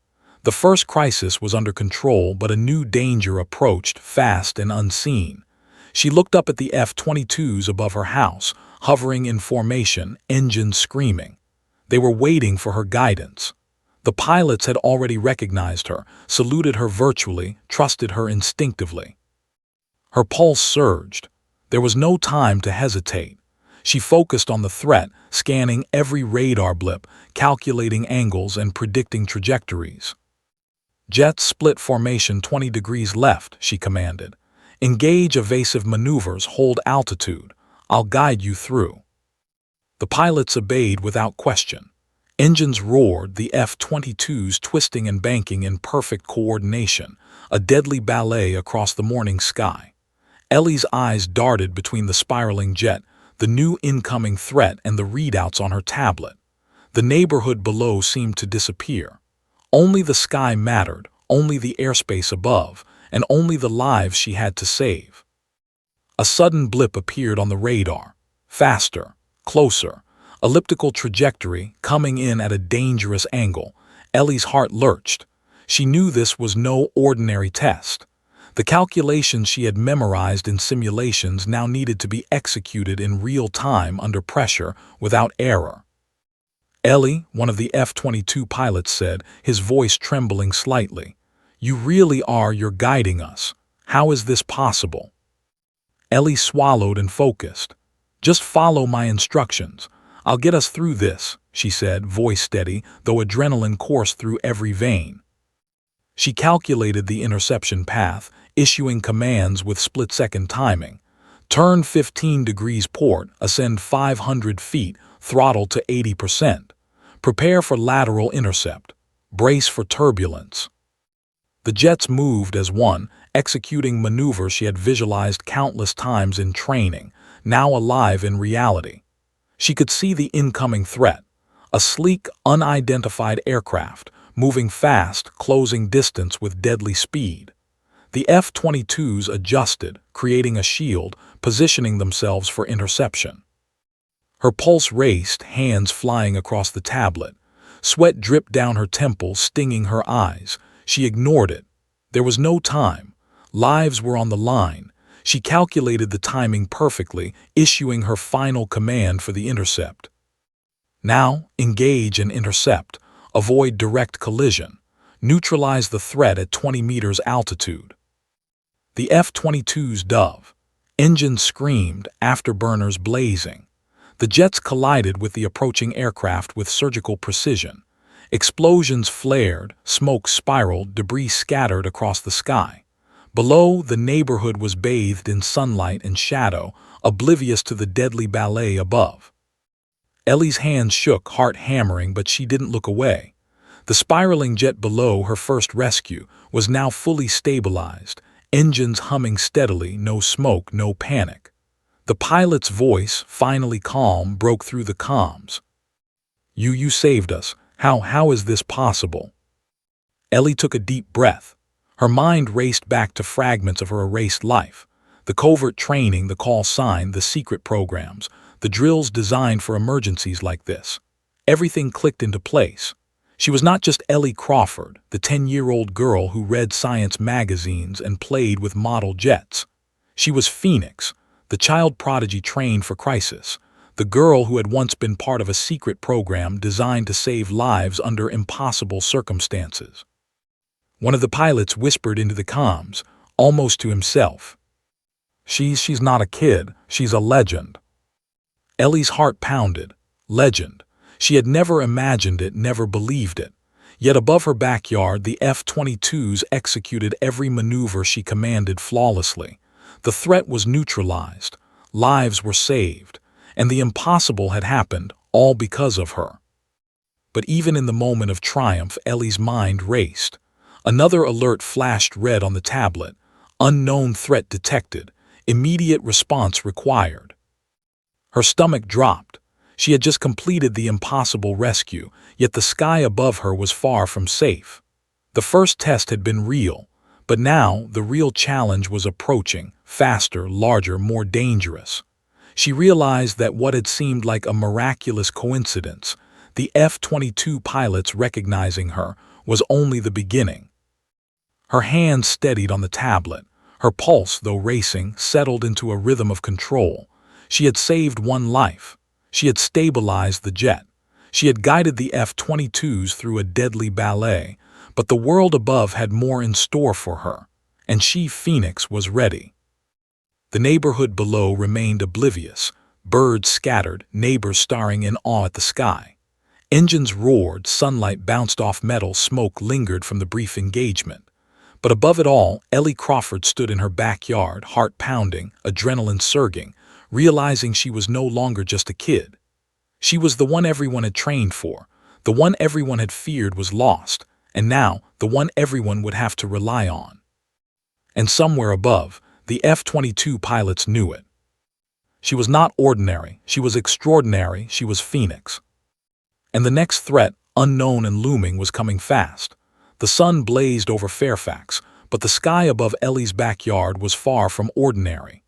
The first crisis was under control, but a new danger approached, fast and unseen. She looked up at the F-22s above her house, hovering in formation, engines screaming. They were waiting for her guidance. The pilots had already recognized her, saluted her virtually, trusted her instinctively. Her pulse surged. There was no time to hesitate. She focused on the threat, scanning every radar blip, calculating angles and predicting trajectories. "Jets split formation 20 degrees left," she commanded. "Engage evasive maneuvers, hold altitude. I'll guide you through." The pilots obeyed without question. Engines roared, the F-22s twisting and banking in perfect coordination, a deadly ballet across the morning sky. Ellie's eyes darted between the spiraling jet, the new incoming threat, and the readouts on her tablet. The neighborhood below seemed to disappear. Only the sky mattered, only the airspace above, and only the lives she had to save. A sudden blip appeared on the radar. Faster, closer, elliptical trajectory, coming in at a dangerous angle. Ellie's heart lurched. She knew this was no ordinary test. The calculations she had memorized in simulations now needed to be executed in real time under pressure, without error. "Ellie," one of the F-22 pilots said, his voice trembling slightly, "you're guiding us. How is this possible?" Ellie swallowed and focused. "Just follow my instructions. I'll get us through this," she said, voice steady, though adrenaline coursed through every vein. She calculated the interception path, issuing commands with split-second timing. "Turn 15 degrees port, ascend 500 feet, throttle to 80%. Prepare for lateral intercept. Brace for turbulence." The jets moved as one, executing maneuvers she had visualized countless times in training, now alive in reality. She could see the incoming threat, a sleek, unidentified aircraft, moving fast, closing distance with deadly speed. The F-22s adjusted, creating a shield, positioning themselves for interception. Her pulse raced, hands flying across the tablet. Sweat dripped down her temples, stinging her eyes. She ignored it. There was no time. Lives were on the line. She calculated the timing perfectly, issuing her final command for the intercept. "Now, engage and intercept. Avoid direct collision. Neutralize the threat at 20 meters altitude." The F-22's dove. Engines screamed, afterburners blazing. The jets collided with the approaching aircraft with surgical precision. Explosions flared, smoke spiraled, debris scattered across the sky. Below, the neighborhood was bathed in sunlight and shadow, oblivious to the deadly ballet above. Ellie's hands shook, heart hammering, but she didn't look away. The spiraling jet below her first rescue was now fully stabilized, engines humming steadily, no smoke, no panic. The pilot's voice, finally calm, broke through the comms. You saved us. How is this possible?" Ellie took a deep breath. Her mind raced back to fragments of her erased life. The covert training, the call sign, the secret programs, the drills designed for emergencies like this. Everything clicked into place. She was not just Ellie Crawford, the 10-year-old girl who read science magazines and played with model jets. She was Phoenix, the child prodigy trained for crisis, the girl who had once been part of a secret program designed to save lives under impossible circumstances. One of the pilots whispered into the comms, almost to himself, She's not a kid, she's a legend." Ellie's heart pounded. Legend. She had never imagined it, never believed it. Yet above her backyard, the F-22s executed every maneuver she commanded flawlessly. The threat was neutralized, lives were saved, and the impossible had happened, all because of her. But even in the moment of triumph, Ellie's mind raced. Another alert flashed red on the tablet. Unknown threat detected. Immediate response required. Her stomach dropped. She had just completed the impossible rescue, yet the sky above her was far from safe. The first test had been real, but now the real challenge was approaching, faster, larger, more dangerous. She realized that what had seemed like a miraculous coincidence, the F-22 pilots recognizing her, was only the beginning. Her hands steadied on the tablet. Her pulse, though racing, settled into a rhythm of control. She had saved one life. She had stabilized the jet. She had guided the F-22s through a deadly ballet, but the world above had more in store for her, and she, Phoenix, was ready. The neighborhood below remained oblivious, birds scattered, neighbors staring in awe at the sky. Engines roared, sunlight bounced off metal, smoke lingered from the brief engagement. But above it all, Ellie Crawford stood in her backyard, heart pounding, adrenaline surging, realizing she was no longer just a kid. She was the one everyone had trained for, the one everyone had feared was lost, and now the one everyone would have to rely on. And somewhere above, the F-22 pilots knew it. She was not ordinary, she was extraordinary, she was Phoenix. And the next threat, unknown and looming, was coming fast. The sun blazed over Fairfax, but the sky above Ellie's backyard was far from ordinary.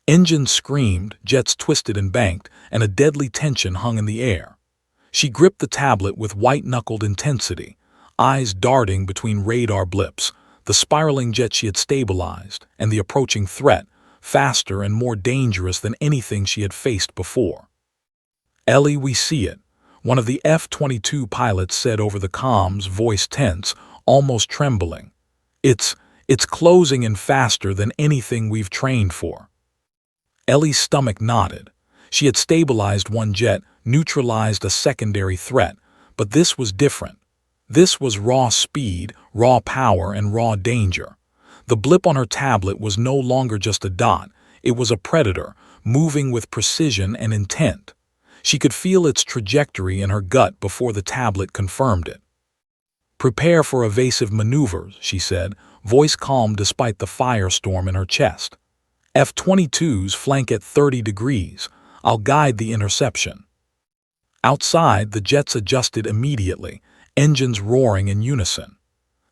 Engines screamed, jets twisted and banked, and a deadly tension hung in the air. She gripped the tablet with white-knuckled intensity, eyes darting between radar blips, the spiraling jet she had stabilized, and the approaching threat, faster and more dangerous than anything she had faced before. "Ellie, we see it," one of the F-22 pilots said over the comms, voice tense, almost trembling. It's closing in faster than anything we've trained for." Ellie's stomach knotted. She had stabilized one jet, neutralized a secondary threat, but this was different. This was raw speed, raw power, and raw danger. The blip on her tablet was no longer just a dot, it was a predator, moving with precision and intent. She could feel its trajectory in her gut before the tablet confirmed it. "Prepare for evasive maneuvers," she said, voice calm despite the firestorm in her chest. "F-22s flank at 30 degrees. I'll guide the interception." Outside, the jets adjusted immediately, engines roaring in unison.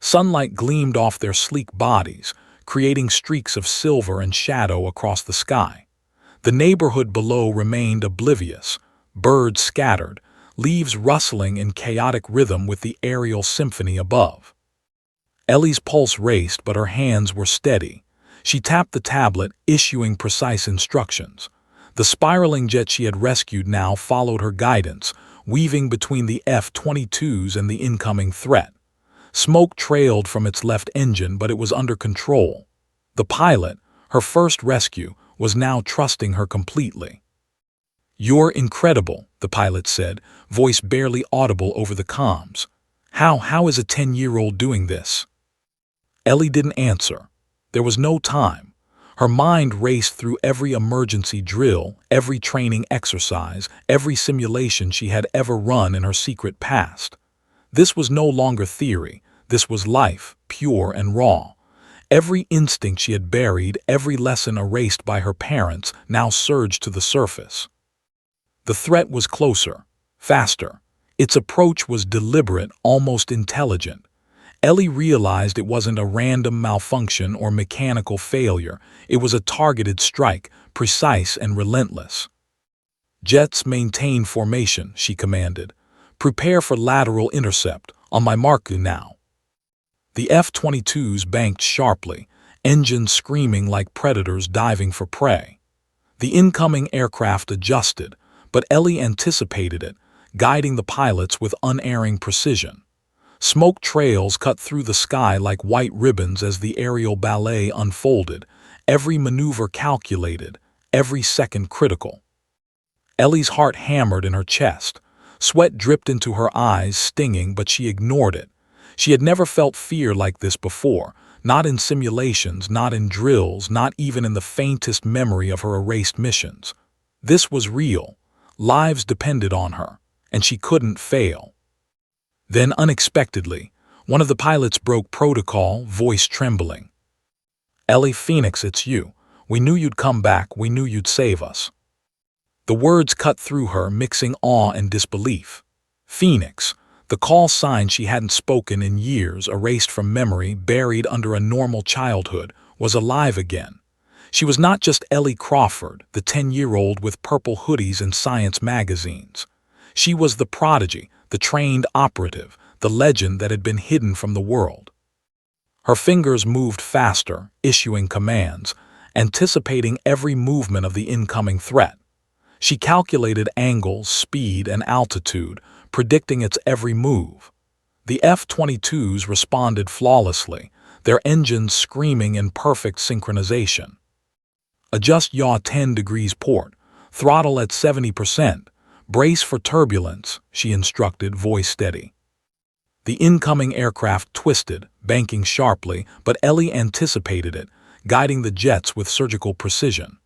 Sunlight gleamed off their sleek bodies, creating streaks of silver and shadow across the sky. The neighborhood below remained oblivious, birds scattered, leaves rustling in chaotic rhythm with the aerial symphony above. Ellie's pulse raced, but her hands were steady. She tapped the tablet, issuing precise instructions. The spiraling jet she had rescued now followed her guidance, weaving between the F-22s and the incoming threat. Smoke trailed from its left engine, but it was under control. The pilot, her first rescue, was now trusting her completely. "You're incredible," the pilot said, voice barely audible over the comms. How is a 10-year-old doing this?" Ellie didn't answer. There was no time. Her mind raced through every emergency drill, every training exercise, every simulation she had ever run in her secret past. This was no longer theory. This was life, pure and raw. Every instinct she had buried, every lesson erased by her parents, now surged to the surface. The threat was closer, faster. Its approach was deliberate, almost intelligent. Ellie realized it wasn't a random malfunction or mechanical failure. It was a targeted strike, precise and relentless. "Jets, maintain formation," she commanded. "Prepare for lateral intercept. On my mark now." The F-22s banked sharply, engines screaming like predators diving for prey. The incoming aircraft adjusted, but Ellie anticipated it, guiding the pilots with unerring precision. Smoke trails cut through the sky like white ribbons as the aerial ballet unfolded, every maneuver calculated, every second critical. Ellie's heart hammered in her chest. Sweat dripped into her eyes, stinging, but she ignored it. She had never felt fear like this before, not in simulations, not in drills, not even in the faintest memory of her erased missions. This was real. Lives depended on her, and she couldn't fail. Then, unexpectedly, one of the pilots broke protocol, voice trembling. "Ellie, Phoenix, it's you. We knew you'd come back. We knew you'd save us." The words cut through her, mixing awe and disbelief. Phoenix, the call sign she hadn't spoken in years, erased from memory, buried under a normal childhood, was alive again. She was not just Ellie Crawford, the 10-year-old with purple hoodies and science magazines. She was the prodigy, the trained operative, the legend that had been hidden from the world. Her fingers moved faster, issuing commands, anticipating every movement of the incoming threat. She calculated angles, speed, and altitude, predicting its every move. The F-22s responded flawlessly, their engines screaming in perfect synchronization. "Adjust yaw 10 degrees port, throttle at 70%, brace for turbulence," she instructed, voice steady. The incoming aircraft twisted, banking sharply, but Ellie anticipated it, guiding the jets with surgical precision.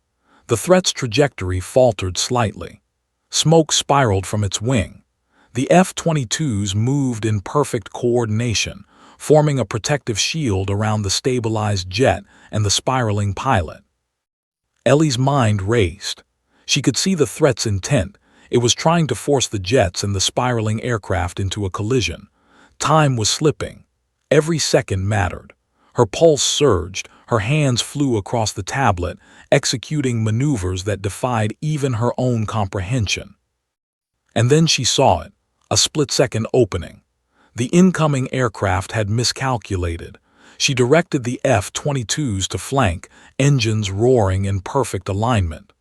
The threat's trajectory faltered slightly. Smoke spiraled from its wing. The F-22s moved in perfect coordination, forming a protective shield around the stabilized jet and the spiraling pilot. Ellie's mind raced. She could see the threat's intent. It was trying to force the jets and the spiraling aircraft into a collision. Time was slipping. Every second mattered. Her pulse surged, her hands flew across the tablet, executing maneuvers that defied even her own comprehension. And then she saw it, a split-second opening. The incoming aircraft had miscalculated. She directed the F-22s to flank, engines roaring in perfect alignment.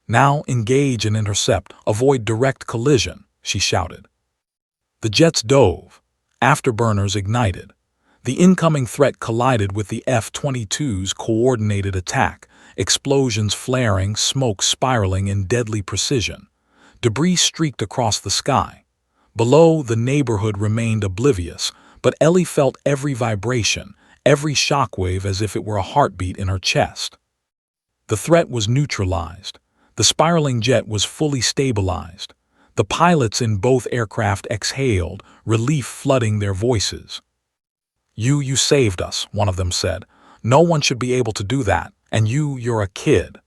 "Now engage and intercept, avoid direct collision," she shouted. The jets dove. Afterburners ignited. The incoming threat collided with the F-22's coordinated attack, explosions flaring, smoke spiraling in deadly precision. Debris streaked across the sky. Below, the neighborhood remained oblivious, but Ellie felt every vibration, every shockwave as if it were a heartbeat in her chest. The threat was neutralized. The spiraling jet was fully stabilized. The pilots in both aircraft exhaled, relief flooding their voices. You saved us," one of them said. "No one should be able to do that, and you're a kid."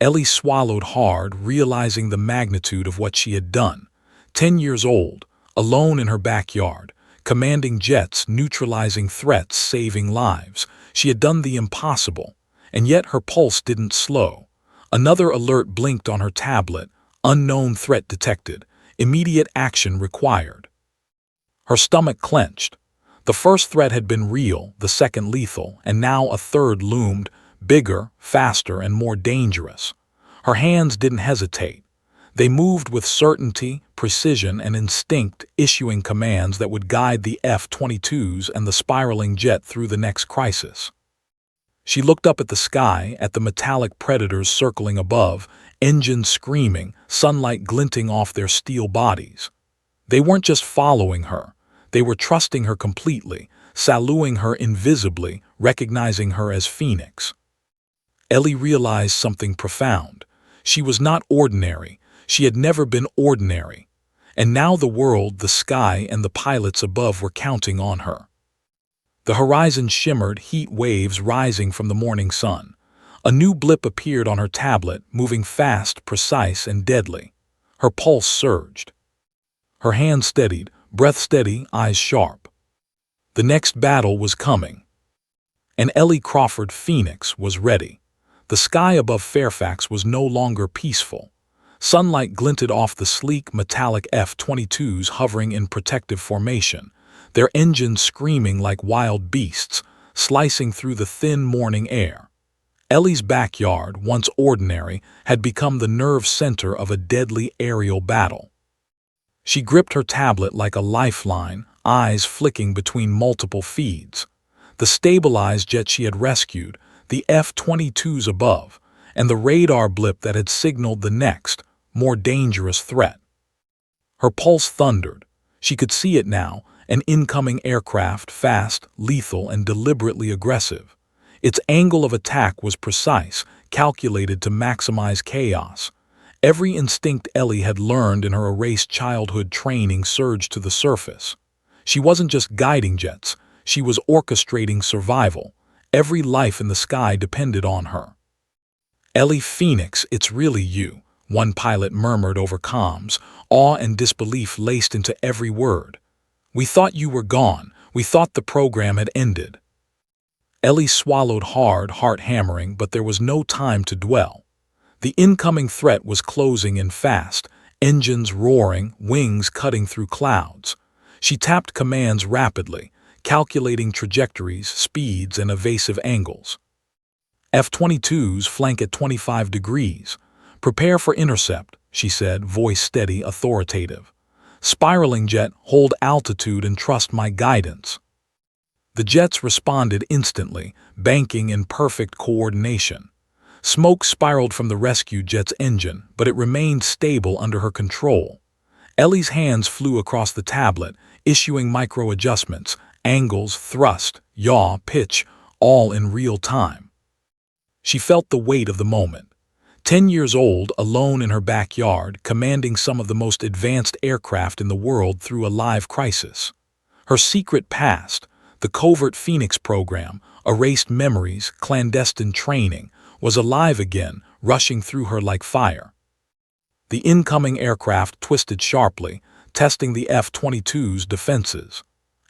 Ellie swallowed hard, realizing the magnitude of what she had done. 10 years old, alone in her backyard, commanding jets, neutralizing threats, saving lives. She had done the impossible, and yet her pulse didn't slow. Another alert blinked on her tablet. Unknown threat detected. Immediate action required. Her stomach clenched. The first threat had been real, the second lethal, and now a third loomed, bigger, faster, and more dangerous. Her hands didn't hesitate. They moved with certainty, precision, and instinct, issuing commands that would guide the F-22s and the spiraling jet through the next crisis. She looked up at the sky, at the metallic predators circling above, engines screaming, sunlight glinting off their steel bodies. They weren't just following her. They were trusting her completely, saluting her invisibly, recognizing her as Phoenix. Ellie realized something profound. She was not ordinary. She had never been ordinary. And now the world, the sky, and the pilots above were counting on her. The horizon shimmered, heat waves rising from the morning sun. A new blip appeared on her tablet, moving fast, precise, and deadly. Her pulse surged. Her hand steadied, breath steady, eyes sharp. The next battle was coming. And Ellie Crawford Phoenix was ready. The sky above Fairfax was no longer peaceful. Sunlight glinted off the sleek, metallic F-22s hovering in protective formation, their engines screaming like wild beasts, slicing through the thin morning air. Ellie's backyard, once ordinary, had become the nerve center of a deadly aerial battle. She gripped her tablet like a lifeline, eyes flicking between multiple feeds. The stabilized jet she had rescued, the F-22s above, and the radar blip that had signaled the next, more dangerous threat. Her pulse thundered. She could see it now, an incoming aircraft, fast, lethal, and deliberately aggressive. Its angle of attack was precise, calculated to maximize chaos. Every instinct Ellie had learned in her erased childhood training surged to the surface. She wasn't just guiding jets, she was orchestrating survival. Every life in the sky depended on her. "Ellie Phoenix, it's really you," one pilot murmured over comms, awe and disbelief laced into every word. "We thought you were gone. We thought the program had ended." Ellie swallowed hard, heart hammering, but there was no time to dwell. The incoming threat was closing in fast, engines roaring, wings cutting through clouds. She tapped commands rapidly, calculating trajectories, speeds, and evasive angles. "F-22s flank at 25 degrees. Prepare for intercept," she said, voice steady, authoritative. "Spiraling jet, hold altitude and trust my guidance." The jets responded instantly, banking in perfect coordination. Smoke spiraled from the rescue jet's engine, but it remained stable under her control. Ellie's hands flew across the tablet, issuing micro-adjustments, angles, thrust, yaw, pitch, all in real time. She felt the weight of the moment. 10 years old, alone in her backyard, commanding some of the most advanced aircraft in the world through a live crisis. Her secret past, the covert Phoenix program, erased memories, clandestine training, was alive again, rushing through her like fire. The incoming aircraft twisted sharply, testing the F-22's defenses.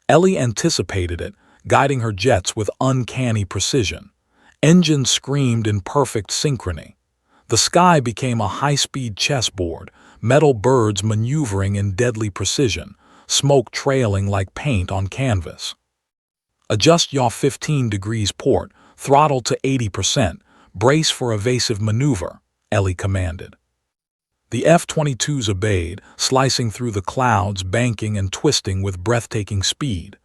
Ellie anticipated it, guiding her jets with uncanny precision. Engines screamed in perfect synchrony. The sky became a high-speed chessboard, metal birds maneuvering in deadly precision, smoke trailing like paint on canvas. "Adjust yaw 15 degrees port, throttle to 80%, brace for evasive maneuver," Ellie commanded. The F-22s obeyed, slicing through the clouds, banking and twisting with breathtaking speed.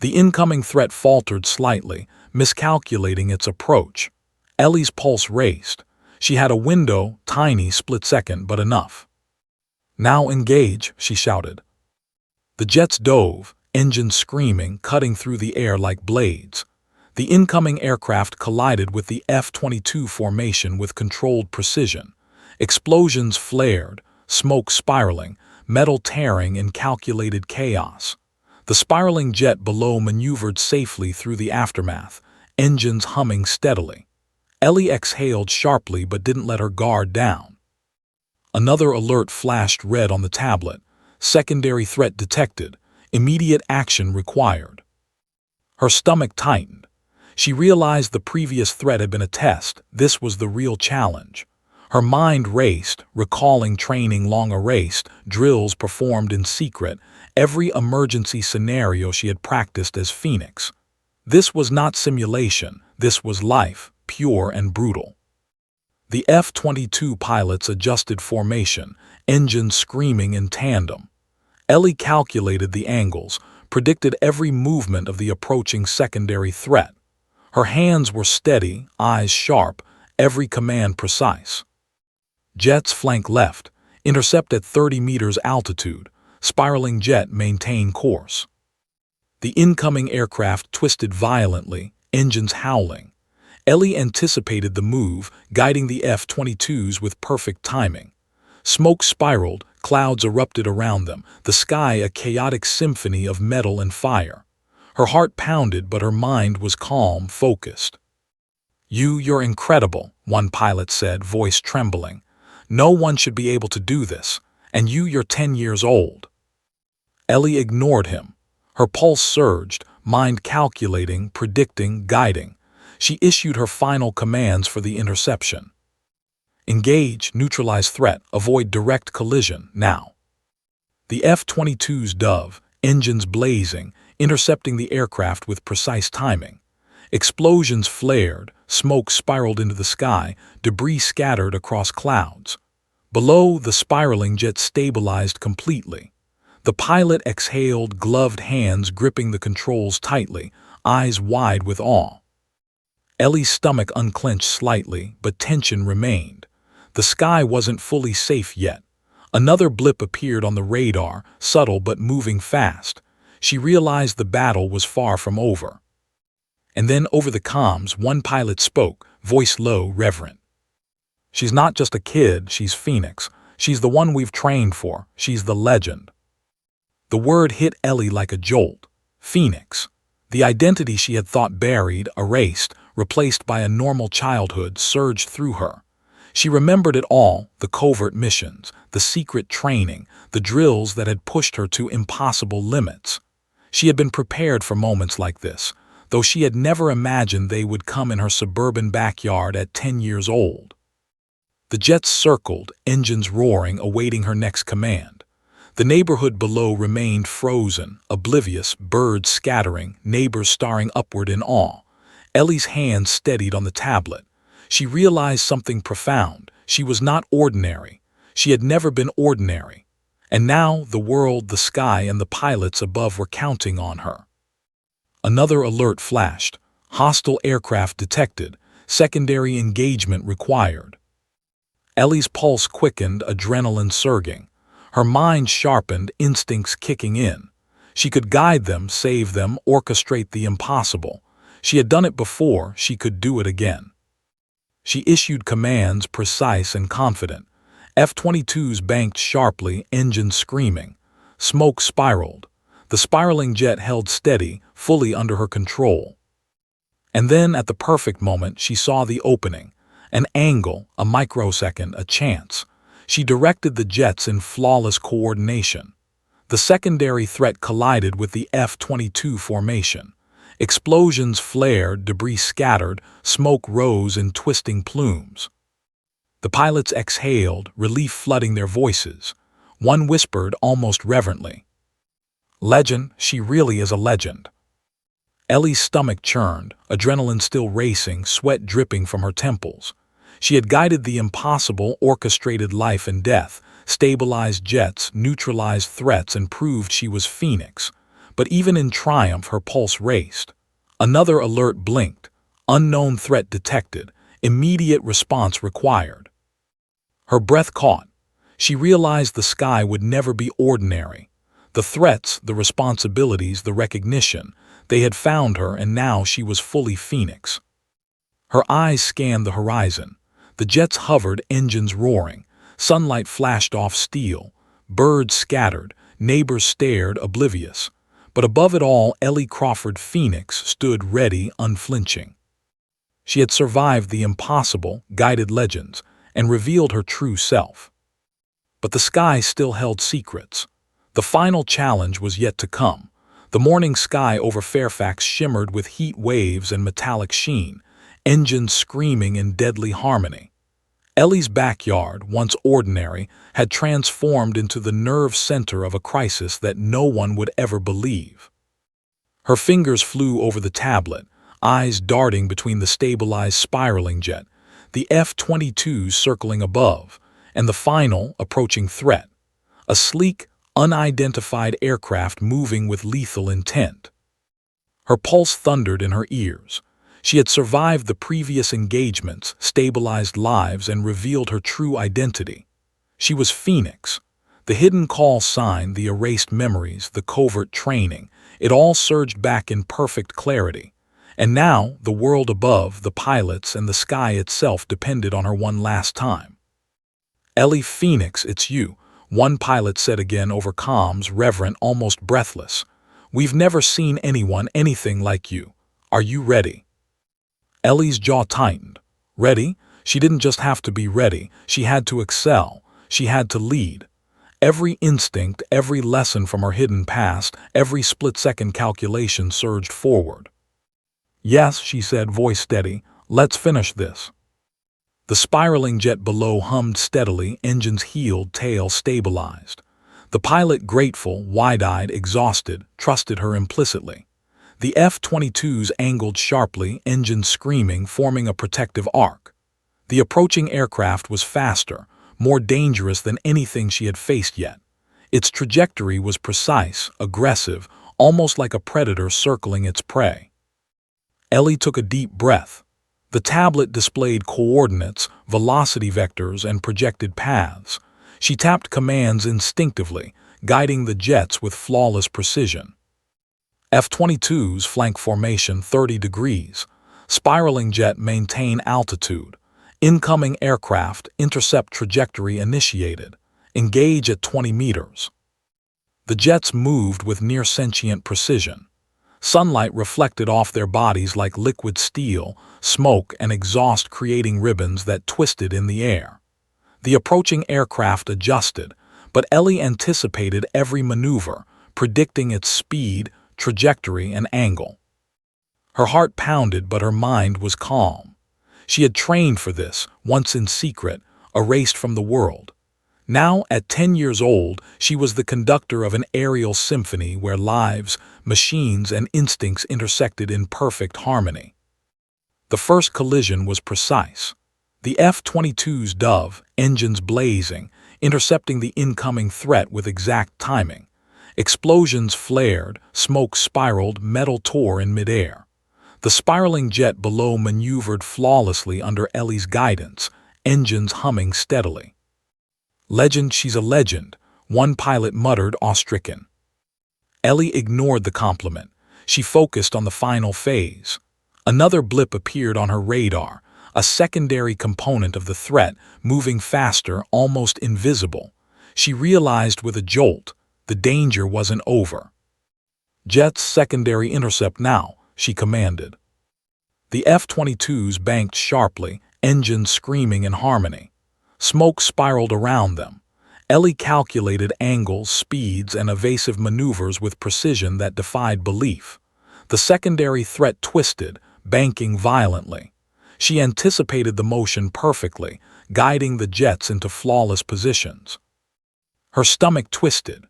The incoming threat faltered slightly, miscalculating its approach. Ellie's pulse raced. She had a window, tiny, split-second, but enough. "Now engage," she shouted. The jets dove, engines screaming, cutting through the air like blades. The incoming aircraft collided with the F-22 formation with controlled precision. Explosions flared, smoke spiraling, metal tearing in calculated chaos. The spiraling jet below maneuvered safely through the aftermath, engines humming steadily. Ellie exhaled sharply but didn't let her guard down. Another alert flashed red on the tablet. Secondary threat detected. Immediate action required. Her stomach tightened. She realized the previous threat had been a test. This was the real challenge. Her mind raced, recalling training long erased, drills performed in secret, every emergency scenario she had practiced as Phoenix. This was not simulation. This was life, pure and brutal. The F-22 pilots adjusted formation, engines screaming in tandem. Ellie calculated the angles, predicted every movement of the approaching secondary threat. Her hands were steady, eyes sharp, every command precise. "Jets flank left, intercept at 30 meters altitude, spiraling jet maintain course." The incoming aircraft twisted violently, engines howling. Ellie anticipated the move, guiding the F-22s with perfect timing. Smoke spiraled, clouds erupted around them, the sky a chaotic symphony of metal and fire. Her heart pounded, but her mind was calm, focused. You're incredible," one pilot said, voice trembling. "No one should be able to do this, and you're 10 years old." Ellie ignored him. Her pulse surged, mind calculating, predicting, guiding. She issued her final commands for the interception. "Engage, neutralize threat, avoid direct collision, now." The F-22's dove, engines blazing, intercepting the aircraft with precise timing. Explosions flared, smoke spiraled into the sky, debris scattered across clouds. Below, the spiraling jet stabilized completely. The pilot exhaled, gloved hands gripping the controls tightly, eyes wide with awe. Ellie's stomach unclenched slightly, but tension remained. The sky wasn't fully safe yet. Another blip appeared on the radar, subtle but moving fast. She realized the battle was far from over. And then over the comms, one pilot spoke, voice low, reverent. "She's not just a kid, she's Phoenix. She's the one we've trained for. She's the legend." The word hit Ellie like a jolt. Phoenix. The identity she had thought buried, erased, replaced by a normal childhood, surged through her. She remembered it all, the covert missions, the secret training, the drills that had pushed her to impossible limits. She had been prepared for moments like this, though she had never imagined they would come in her suburban backyard at 10 years old. The jets circled, engines roaring, awaiting her next command. The neighborhood below remained frozen, oblivious, birds scattering, neighbors staring upward in awe. Ellie's hand steadied on the tablet. She realized something profound. She was not ordinary. She had never been ordinary. And now the world, the sky, and the pilots above were counting on her. Another alert flashed. Hostile aircraft detected. Secondary engagement required. Ellie's pulse quickened, adrenaline surging. Her mind sharpened, instincts kicking in. She could guide them, save them, orchestrate the impossible. She had done it before, she could do it again. She issued commands, precise and confident. F-22s banked sharply, engines screaming. Smoke spiraled. The spiraling jet held steady, fully under her control. And then, at the perfect moment, she saw the opening. An angle, a microsecond, a chance. She directed the jets in flawless coordination. The secondary threat collided with the F-22 formation. Explosions flared, debris scattered, smoke rose in twisting plumes. The pilots exhaled, relief flooding their voices. One whispered almost reverently, "Legend, she really is a legend." Ellie's stomach churned, adrenaline still racing, sweat dripping from her temples. She had guided the impossible, orchestrated life and death, stabilized jets, neutralized threats, and proved she was Phoenix. But even in triumph, her pulse raced. Another alert blinked. Unknown threat detected. Immediate response required. Her breath caught. She realized the sky would never be ordinary. The threats, the responsibilities, the recognition, they had found her, and now she was fully Phoenix. Her eyes scanned the horizon. The jets hovered, engines roaring. Sunlight flashed off steel. Birds scattered. Neighbors stared, oblivious. But above it all, Ellie Crawford Phoenix stood ready, unflinching. She had survived the impossible, guided legends, and revealed her true self. But the sky still held secrets. The final challenge was yet to come. The morning sky over Fairfax shimmered with heat waves and metallic sheen, engines screaming in deadly harmony. Ellie's backyard, once ordinary, had transformed into the nerve center of a crisis that no one would ever believe. Her fingers flew over the tablet, eyes darting between the stabilized spiraling jet, the F-22s circling above, and the final, approaching threat, a sleek, unidentified aircraft moving with lethal intent. Her pulse thundered in her ears. She had survived the previous engagements, stabilized lives, and revealed her true identity. She was Phoenix. The hidden call sign, the erased memories, the covert training, it all surged back in perfect clarity. And now, the world above, the pilots, and the sky itself depended on her one last time. "Ellie Phoenix, it's you," one pilot said again over comms, reverent, almost breathless. "We've never seen anything like you. Are you ready?" Ellie's jaw tightened. Ready? She didn't just have to be ready. She had to excel. She had to lead. Every instinct, every lesson from her hidden past, every split-second calculation surged forward. "Yes," she said, voice steady. "Let's finish this." The spiraling jet below hummed steadily, engines heeled, tail stabilized. The pilot, grateful, wide-eyed, exhausted, trusted her implicitly. The F-22s angled sharply, engines screaming, forming a protective arc. The approaching aircraft was faster, more dangerous than anything she had faced yet. Its trajectory was precise, aggressive, almost like a predator circling its prey. Ellie took a deep breath. The tablet displayed coordinates, velocity vectors, and projected paths. She tapped commands instinctively, guiding the jets with flawless precision. F-22s flank formation 30 degrees. Spiraling jet maintain altitude. Incoming aircraft intercept trajectory initiated. Engage at 20 meters. The jets moved with near-sentient precision. Sunlight reflected off their bodies like liquid steel, smoke and exhaust creating ribbons that twisted in the air. The approaching aircraft adjusted, but Ellie anticipated every maneuver, predicting its speed, trajectory, and angle. Her heart pounded, but her mind was calm. She had trained for this, once in secret, erased from the world. Now, at 10 years old, she was the conductor of an aerial symphony where lives, machines, and instincts intersected in perfect harmony. The first collision was precise. The F-22's dove, engines blazing, intercepting the incoming threat with exact timing. Explosions flared, smoke spiraled, metal tore in midair. The spiraling jet below maneuvered flawlessly under Ellie's guidance, engines humming steadily. "Legend, she's a legend," one pilot muttered, awe-stricken. Ellie ignored the compliment. She focused on the final phase. Another blip appeared on her radar, a secondary component of the threat, moving faster, almost invisible. She realized with a jolt, the danger wasn't over. "Jets, secondary intercept now," she commanded. The F-22s banked sharply, engines screaming in harmony. Smoke spiraled around them. Ellie calculated angles, speeds, and evasive maneuvers with precision that defied belief. The secondary threat twisted, banking violently. She anticipated the motion perfectly, guiding the jets into flawless positions. Her stomach twisted.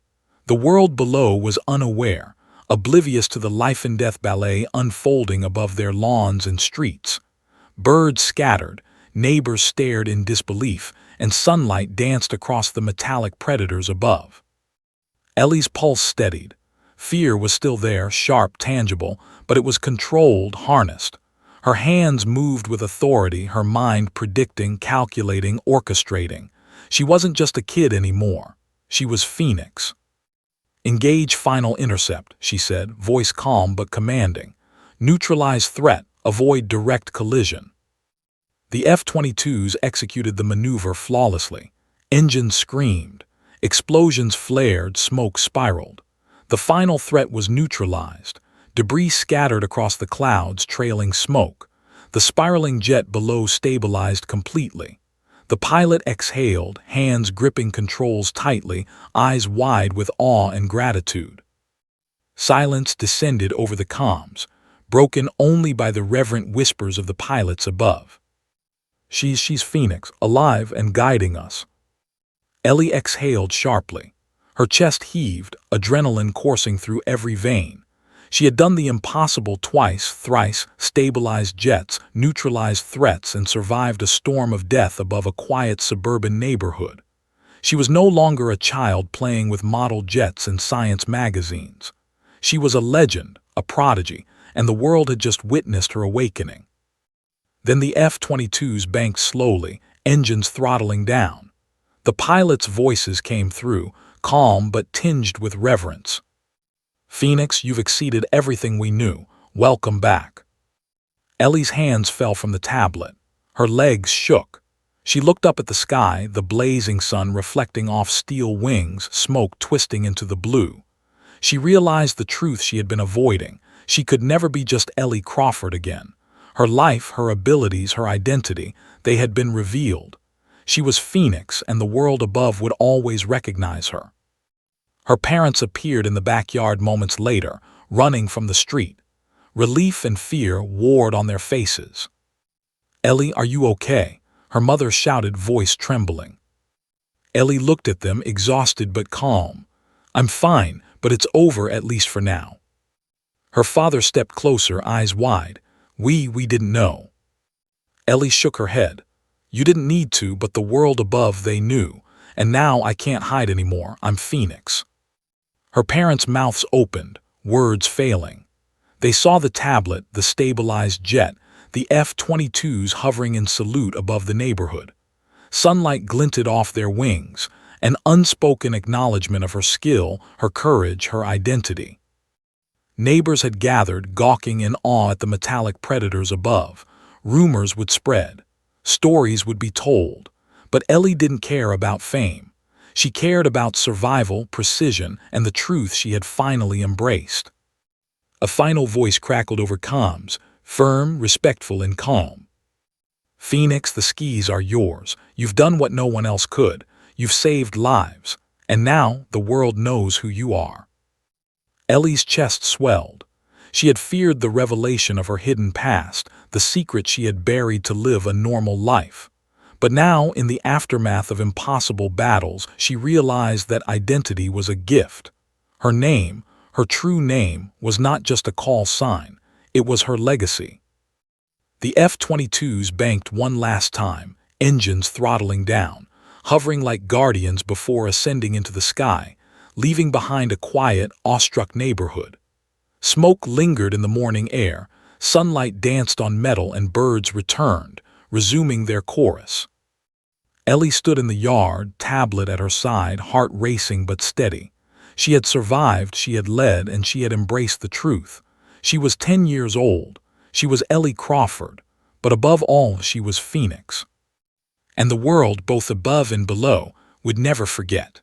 The world below was unaware, oblivious to the life-and-death ballet unfolding above their lawns and streets. Birds scattered, neighbors stared in disbelief, and sunlight danced across the metallic predators above. Ellie's pulse steadied. Fear was still there, sharp, tangible, but it was controlled, harnessed. Her hands moved with authority, her mind predicting, calculating, orchestrating. She wasn't just a kid anymore. She was Phoenix. "Engage final intercept," she said, voice calm but commanding. "Neutralize threat, avoid direct collision." The F-22s executed the maneuver flawlessly. Engines screamed. Explosions flared, smoke spiraled. The final threat was neutralized. Debris scattered across the clouds, trailing smoke. The spiraling jet below stabilized completely. The pilot exhaled, hands gripping controls tightly, eyes wide with awe and gratitude. Silence descended over the comms, broken only by the reverent whispers of the pilots above. She's Phoenix, alive and guiding us." Ellie exhaled sharply. Her chest heaved, adrenaline coursing through every vein. She had done the impossible twice, thrice, stabilized jets, neutralized threats, and survived a storm of death above a quiet suburban neighborhood. She was no longer a child playing with model jets in science magazines. She was a legend, a prodigy, and the world had just witnessed her awakening. Then the F-22s banked slowly, engines throttling down. The pilots' voices came through, calm but tinged with reverence. "Phoenix, you've exceeded everything we knew. Welcome back." Ellie's hands fell from the tablet. Her legs shook. She looked up at the sky, the blazing sun reflecting off steel wings, smoke twisting into the blue. She realized the truth she had been avoiding. She could never be just Ellie Crawford again. Her life, her abilities, her identity, they had been revealed. She was Phoenix, and the world above would always recognize her. Her parents appeared in the backyard moments later, running from the street. Relief and fear warred on their faces. "Ellie, are you okay?" her mother shouted, voice trembling. Ellie looked at them, exhausted but calm. "I'm fine, but it's over, at least for now." Her father stepped closer, eyes wide. We didn't know." Ellie shook her head. "You didn't need to, but the world above, they knew. And now I can't hide anymore. I'm Phoenix." Her parents' mouths opened, words failing. They saw the tablet, the stabilized jet, the F-22s hovering in salute above the neighborhood. Sunlight glinted off their wings, an unspoken acknowledgement of her skill, her courage, her identity. Neighbors had gathered, gawking in awe at the metallic predators above. Rumors would spread. Stories would be told. But Ellie didn't care about fame. She cared about survival, precision, and the truth she had finally embraced. A final voice crackled over comms, firm, respectful, and calm. "Phoenix, the skis are yours. You've done what no one else could. You've saved lives. And now the world knows who you are." Ellie's chest swelled. She had feared the revelation of her hidden past, the secret she had buried to live a normal life. But now, in the aftermath of impossible battles, she realized that identity was a gift. Her name, her true name, was not just a call sign. It was her legacy. The F-22s banked one last time, engines throttling down, hovering like guardians before ascending into the sky, leaving behind a quiet, awestruck neighborhood. Smoke lingered in the morning air, sunlight danced on metal, and birds returned, resuming their chorus. Ellie stood in the yard, tablet at her side, heart racing but steady. She had survived, she had led, and she had embraced the truth. She was 10 years old. She was Ellie Crawford. But above all, she was Phoenix. And the world, both above and below, would never forget.